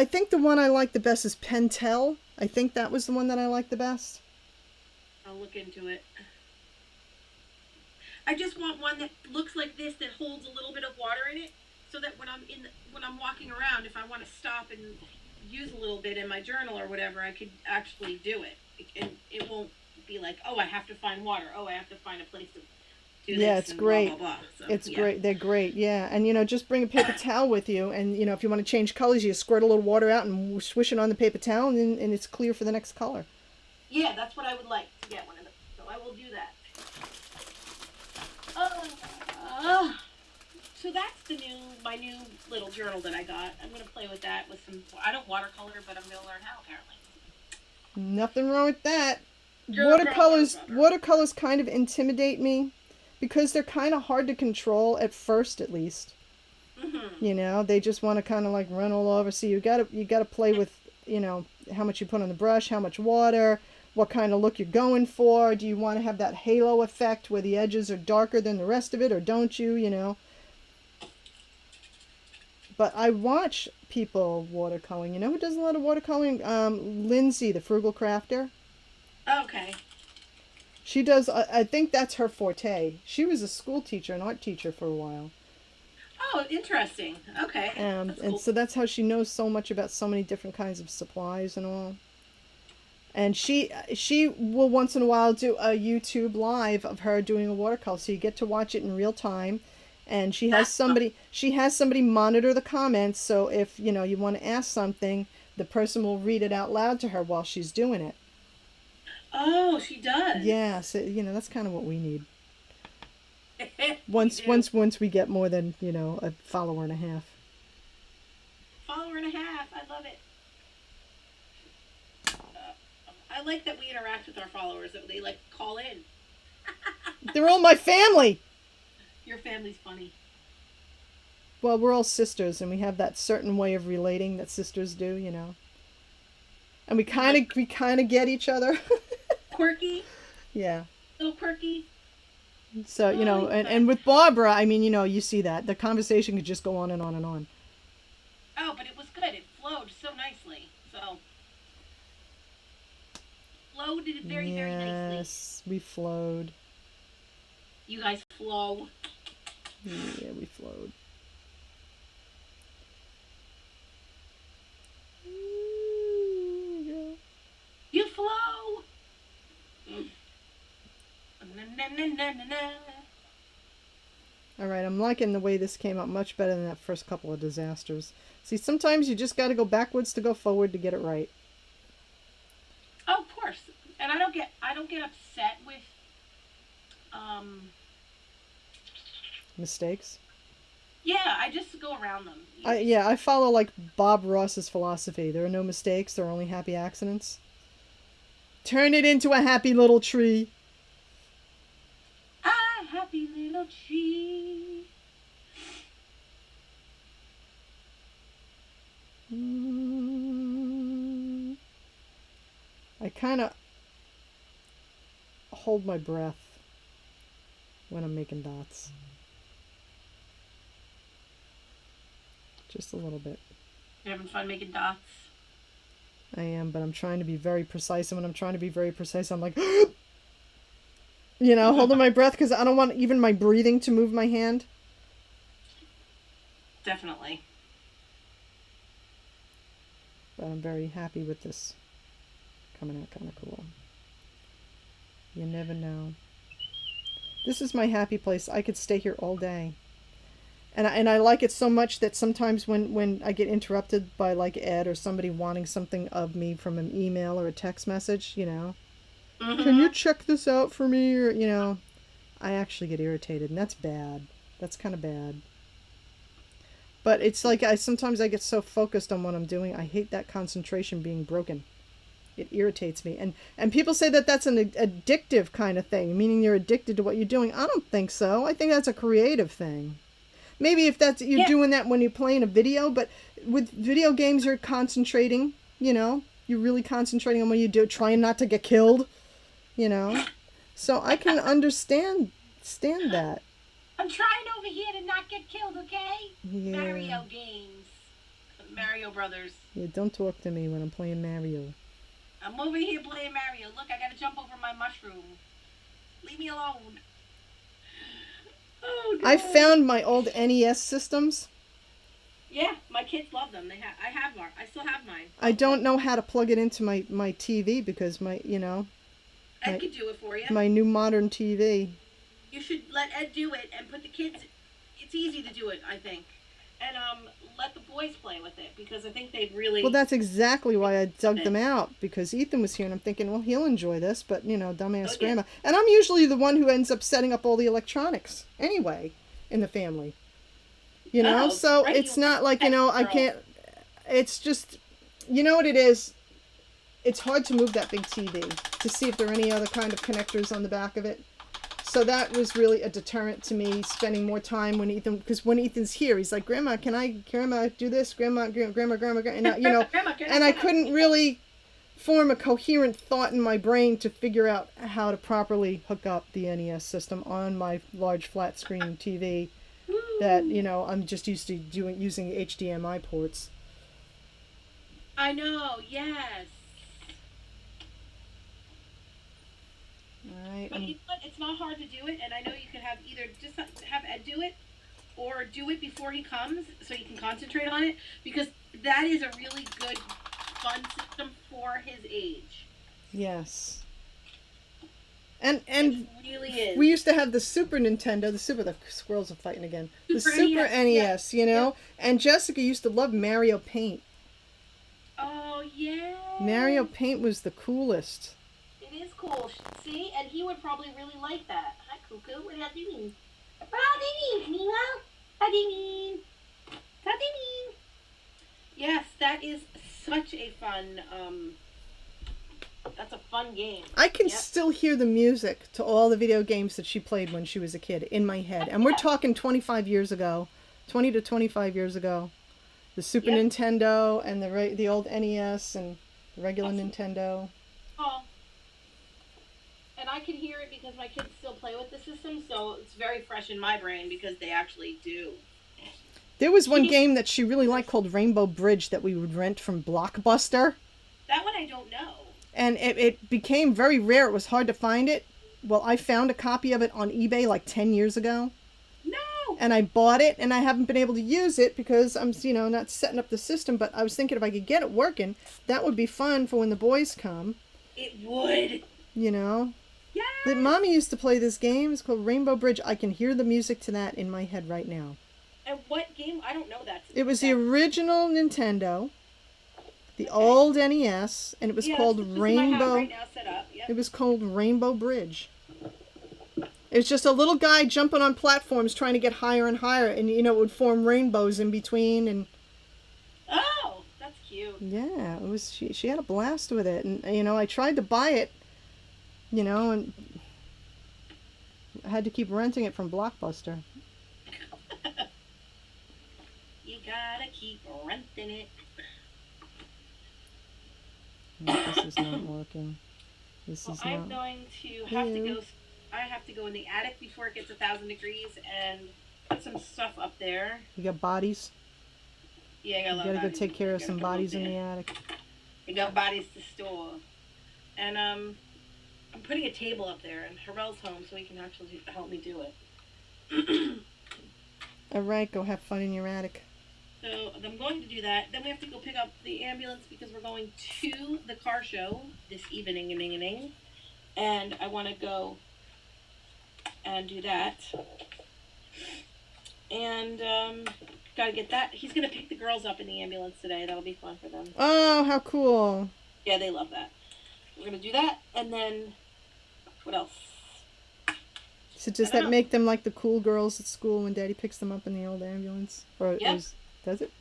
think the one I like the best is Pentel. I think that was the one that I like the best. I'll look into it. I just want one that looks like this, that holds a little bit of water in it, so that when I'm walking around, if I want to stop and use a little bit in my journal or whatever, I could actually do it. And it won't be like, I have to find water. I have to find a place to do this. Yeah, it's great. Blah, blah, blah. So, it's great. They're great, yeah. And, just bring a paper towel with you. And, if you want to change colors, you squirt a little water out and swish it on the paper towel, and it's clear for the next color. Yeah, that's what I would like to get one of them. So I will do that. So that's my new little journal that I got. I'm going to play with that with some... I don't watercolor, but I'm going to learn how, apparently. Nothing wrong with that. Watercolors kind of intimidate me because they're kind of hard to control at first, at least. Mm-hmm. They just want to kind of like run all over. So you got to play with, how much you put on the brush, how much water, what kind of look you're going for. Do you want to have that halo effect where the edges are darker than the rest of it, or don't you, But I watch people watercoloring. You know who does a lot of watercoloring? Lindsay, the Frugal Crafter. Okay. She does, I think that's her forte. She was a school teacher, an art teacher for a while. Oh, interesting. Okay. That's cool. And so that's how she knows so much about so many different kinds of supplies and all. And she will once in a while do a YouTube live of her doing a watercolor, so you get to watch it in real time. And she has somebody monitor the comments, so if you want to ask something, the person will read it out loud to her while she's doing it. Oh, she does. Yeah, so that's kind of what we need. Once we get more than a follower and a half. Follower and a half, I love it. I like that we interact with our followers, that they call in. They're all my family. Your family's funny. Well, we're all sisters, and we have that certain way of relating that sisters do, And we kind of get each other. Quirky. Yeah. little quirky. So, and with Barbara, I mean, you see that. The conversation could just go on and on and on. Oh, but it was good. It flowed so nicely. So, flowed it very, very nicely. Yes, we flowed. You guys flow. Yeah, we flowed. You flow. Na, na, na, na, na, na. All right, I'm liking the way this came out much better than that first couple of disasters. See, sometimes you just got to go backwards to go forward to get it right. Oh, of course. And I don't get upset with Mistakes. yeah, I just go around them. I follow like Bob Ross's philosophy. There are no mistakes, there are only happy accidents. Turn it into a happy little tree. A happy little tree. I kind of hold my breath when I'm making dots. Just a little bit. You're having fun making dots? I am, but I'm trying to be very precise. And when I'm trying to be very precise, I'm like, holding my breath because I don't want even my breathing to move my hand. Definitely. But I'm very happy with this. Coming out kind of cool. You never know. This is my happy place. I could stay here all day. And I like it so much that sometimes when I get interrupted by like Ed or somebody wanting something of me from an email or a text message, Mm-hmm. Can you check this out for me? Or, I actually get irritated, and that's bad. That's kind of bad. But it's like sometimes I get so focused on what I'm doing, I hate that concentration being broken. It irritates me. And people say that that's an addictive kind of thing, meaning you're addicted to what you're doing. I don't think so. I think that's a creative thing. Maybe if you're doing that when you're playing a video, but with video games you're concentrating, you're really concentrating on what you do, trying not to get killed, So I can understand that. I'm trying over here to not get killed, okay? Yeah. Mario games. Mario Brothers. Yeah, don't talk to me when I'm playing Mario. I'm over here playing Mario. Look, I gotta jump over my mushroom. Leave me alone. Oh, no. I found my old NES systems. Yeah, my kids love them. I still have mine. I don't know how to plug it into my TV because Ed could do it for you. My new modern TV. You should let Ed do it and put the kids. It's easy to do it, I think, and let the boys play with it because I think they'd really. Well, that's exactly why I dug them out because Ethan was here and I'm thinking, well, he'll enjoy this, but dumbass grandma. And I'm usually the one who ends up setting up all the electronics anyway in the family. So right. it's not like I can't. It's just, what it is. It's hard to move that big TV to see if there are any other kind of connectors on the back of it. So that was really a deterrent to me spending more time because when Ethan's here, he's like, Grandma, can I do this? Grandma, and, and I couldn't really form a coherent thought in my brain to figure out how to properly hook up the NES system on my large flat screen TV that, I'm just used to using HDMI ports. I know, yes. All right. But you know what? It's not hard to do it, and I know you could have either just have Ed do it, or do it before he comes, so you can concentrate on it, because that is a really good, fun system for his age. Yes. And it really is. We used to have the Super Nintendo, the squirrels are fighting again. The Super NES, yeah. And Jessica used to love Mario Paint. Oh, yeah. Mario Paint was the coolest. It is cool. See? And he would probably really like that. Hi, Cuckoo. What do you mean? What do you mean, Mima? What do you mean? What do you mean? Yes, that is such a fun, that's a fun game. I can still hear the music to all the video games that she played when she was a kid in my head. And we're talking 25 years ago. 20 to 25 years ago. The Super Nintendo and the old NES and the regular Nintendo. Oh. and I can hear it because my kids still play with the system, so it's very fresh in my brain because they actually do. There was one game that she really liked called Rainbow Bridge that we would rent from Blockbuster. That one I don't know. And it became very rare. It was hard to find it. Well, I found a copy of it on eBay like 10 years ago. No! And I bought it, and I haven't been able to use it because I'm, not setting up the system. But I was thinking if I could get it working, that would be fun for when the boys come. It would. Yeah. Yes! Mommy used to play this game. It's called Rainbow Bridge. I can hear the music to that in my head right now. And what game? I don't know that. It was the original Nintendo, the old NES, and it was called Rainbow. Right now set up. Yep. It was called Rainbow Bridge. It was just a little guy jumping on platforms trying to get higher and higher, and it would form rainbows in between. And oh, that's cute. yeah, it was. She had a blast with it, and I tried to buy it, and I had to keep renting it from Blockbuster. You gotta keep renting it. This is not working. This is I'm not. going to have to go. I have to go in the attic before it gets 1,000 degrees and put some stuff up there. You got bodies? Yeah, I got a lot You of gotta go bodies. take care of I some gotta go bodies in there. the attic. I got bodies to store. And I'm putting a table up there, and Harrell's home, so he can actually help me do it. All right, go have fun in your attic. So I'm going to do that. Then we have to go pick up the ambulance because we're going to the car show this evening. And I want to go and do that. And gotta get that. He's gonna pick the girls up in the ambulance today. That'll be fun for them. Oh, how cool. Yeah, they love that. We're gonna do that, and then what else? So does that make them like the cool girls at school when Daddy picks them up in the old ambulance? Or Yep. Does it?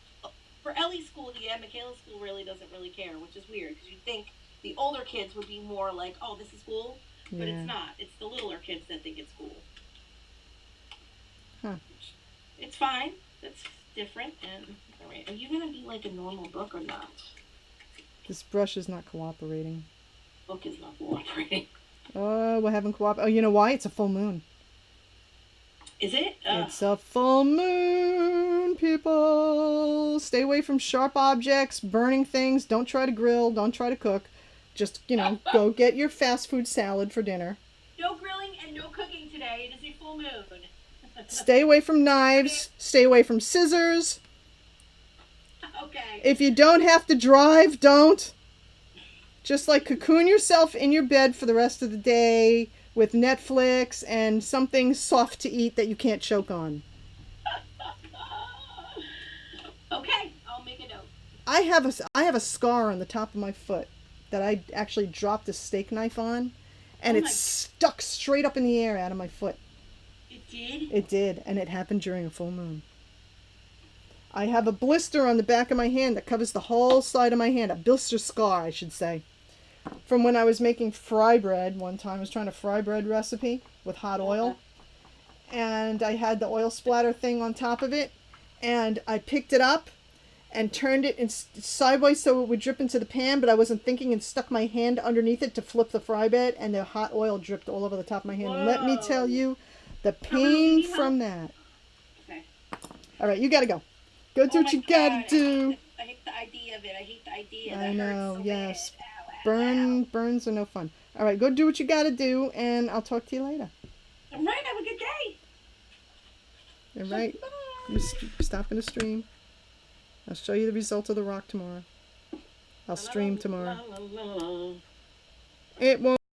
For Ellie's school, yeah, Michaela's school really doesn't really care, which is weird because you'd think the older kids would be more like, oh, this is cool, but Yeah. it's not. It's the littler kids that think it's cool. Huh. It's fine. That's different. And all right, are you gonna be like a normal book or not? This brush is not cooperating. Book is not cooperating. Oh, we haven't cooperated. Oh, you know why? It's a full moon. Is it? It's a full moon, people. Stay away from sharp objects, burning things. Don't try to grill. Don't try to cook. Just, go get your fast food salad for dinner. No grilling and no cooking today. It is a full moon. Stay away from knives. Stay away from scissors. Okay. If you don't have to drive, don't. Just cocoon yourself in your bed for the rest of the day with Netflix and something soft to eat that you can't choke on. Okay, I'll make a note. I have a scar on the top of my foot that I actually dropped a steak knife on, and it's stuck straight up in the air out of my foot. It did? It did, and it happened during a full moon. I have a blister on the back of my hand that covers the whole side of my hand, a blister scar, I should say. From when I was making fry bread one time. I was trying a fry bread recipe with hot oil. And I had the oil splatter thing on top of it. And I picked it up and turned it sideways so it would drip into the pan. But I wasn't thinking and stuck my hand underneath it to flip the fry bread. And the hot oil dripped all over the top of my hand. Whoa. And let me tell you, the pain from that. Okay. All right, you got to go. Go do what you got to do. I hate the idea of it. I hate the idea. I know, yes. Bad. Ow, ow. Burns are no fun. All right, go do what you got to do, and I'll talk to you later. All right, have a good day. All right, you stop in the stream. I'll show you the result of the rock tomorrow. I'll stream tomorrow. It won't.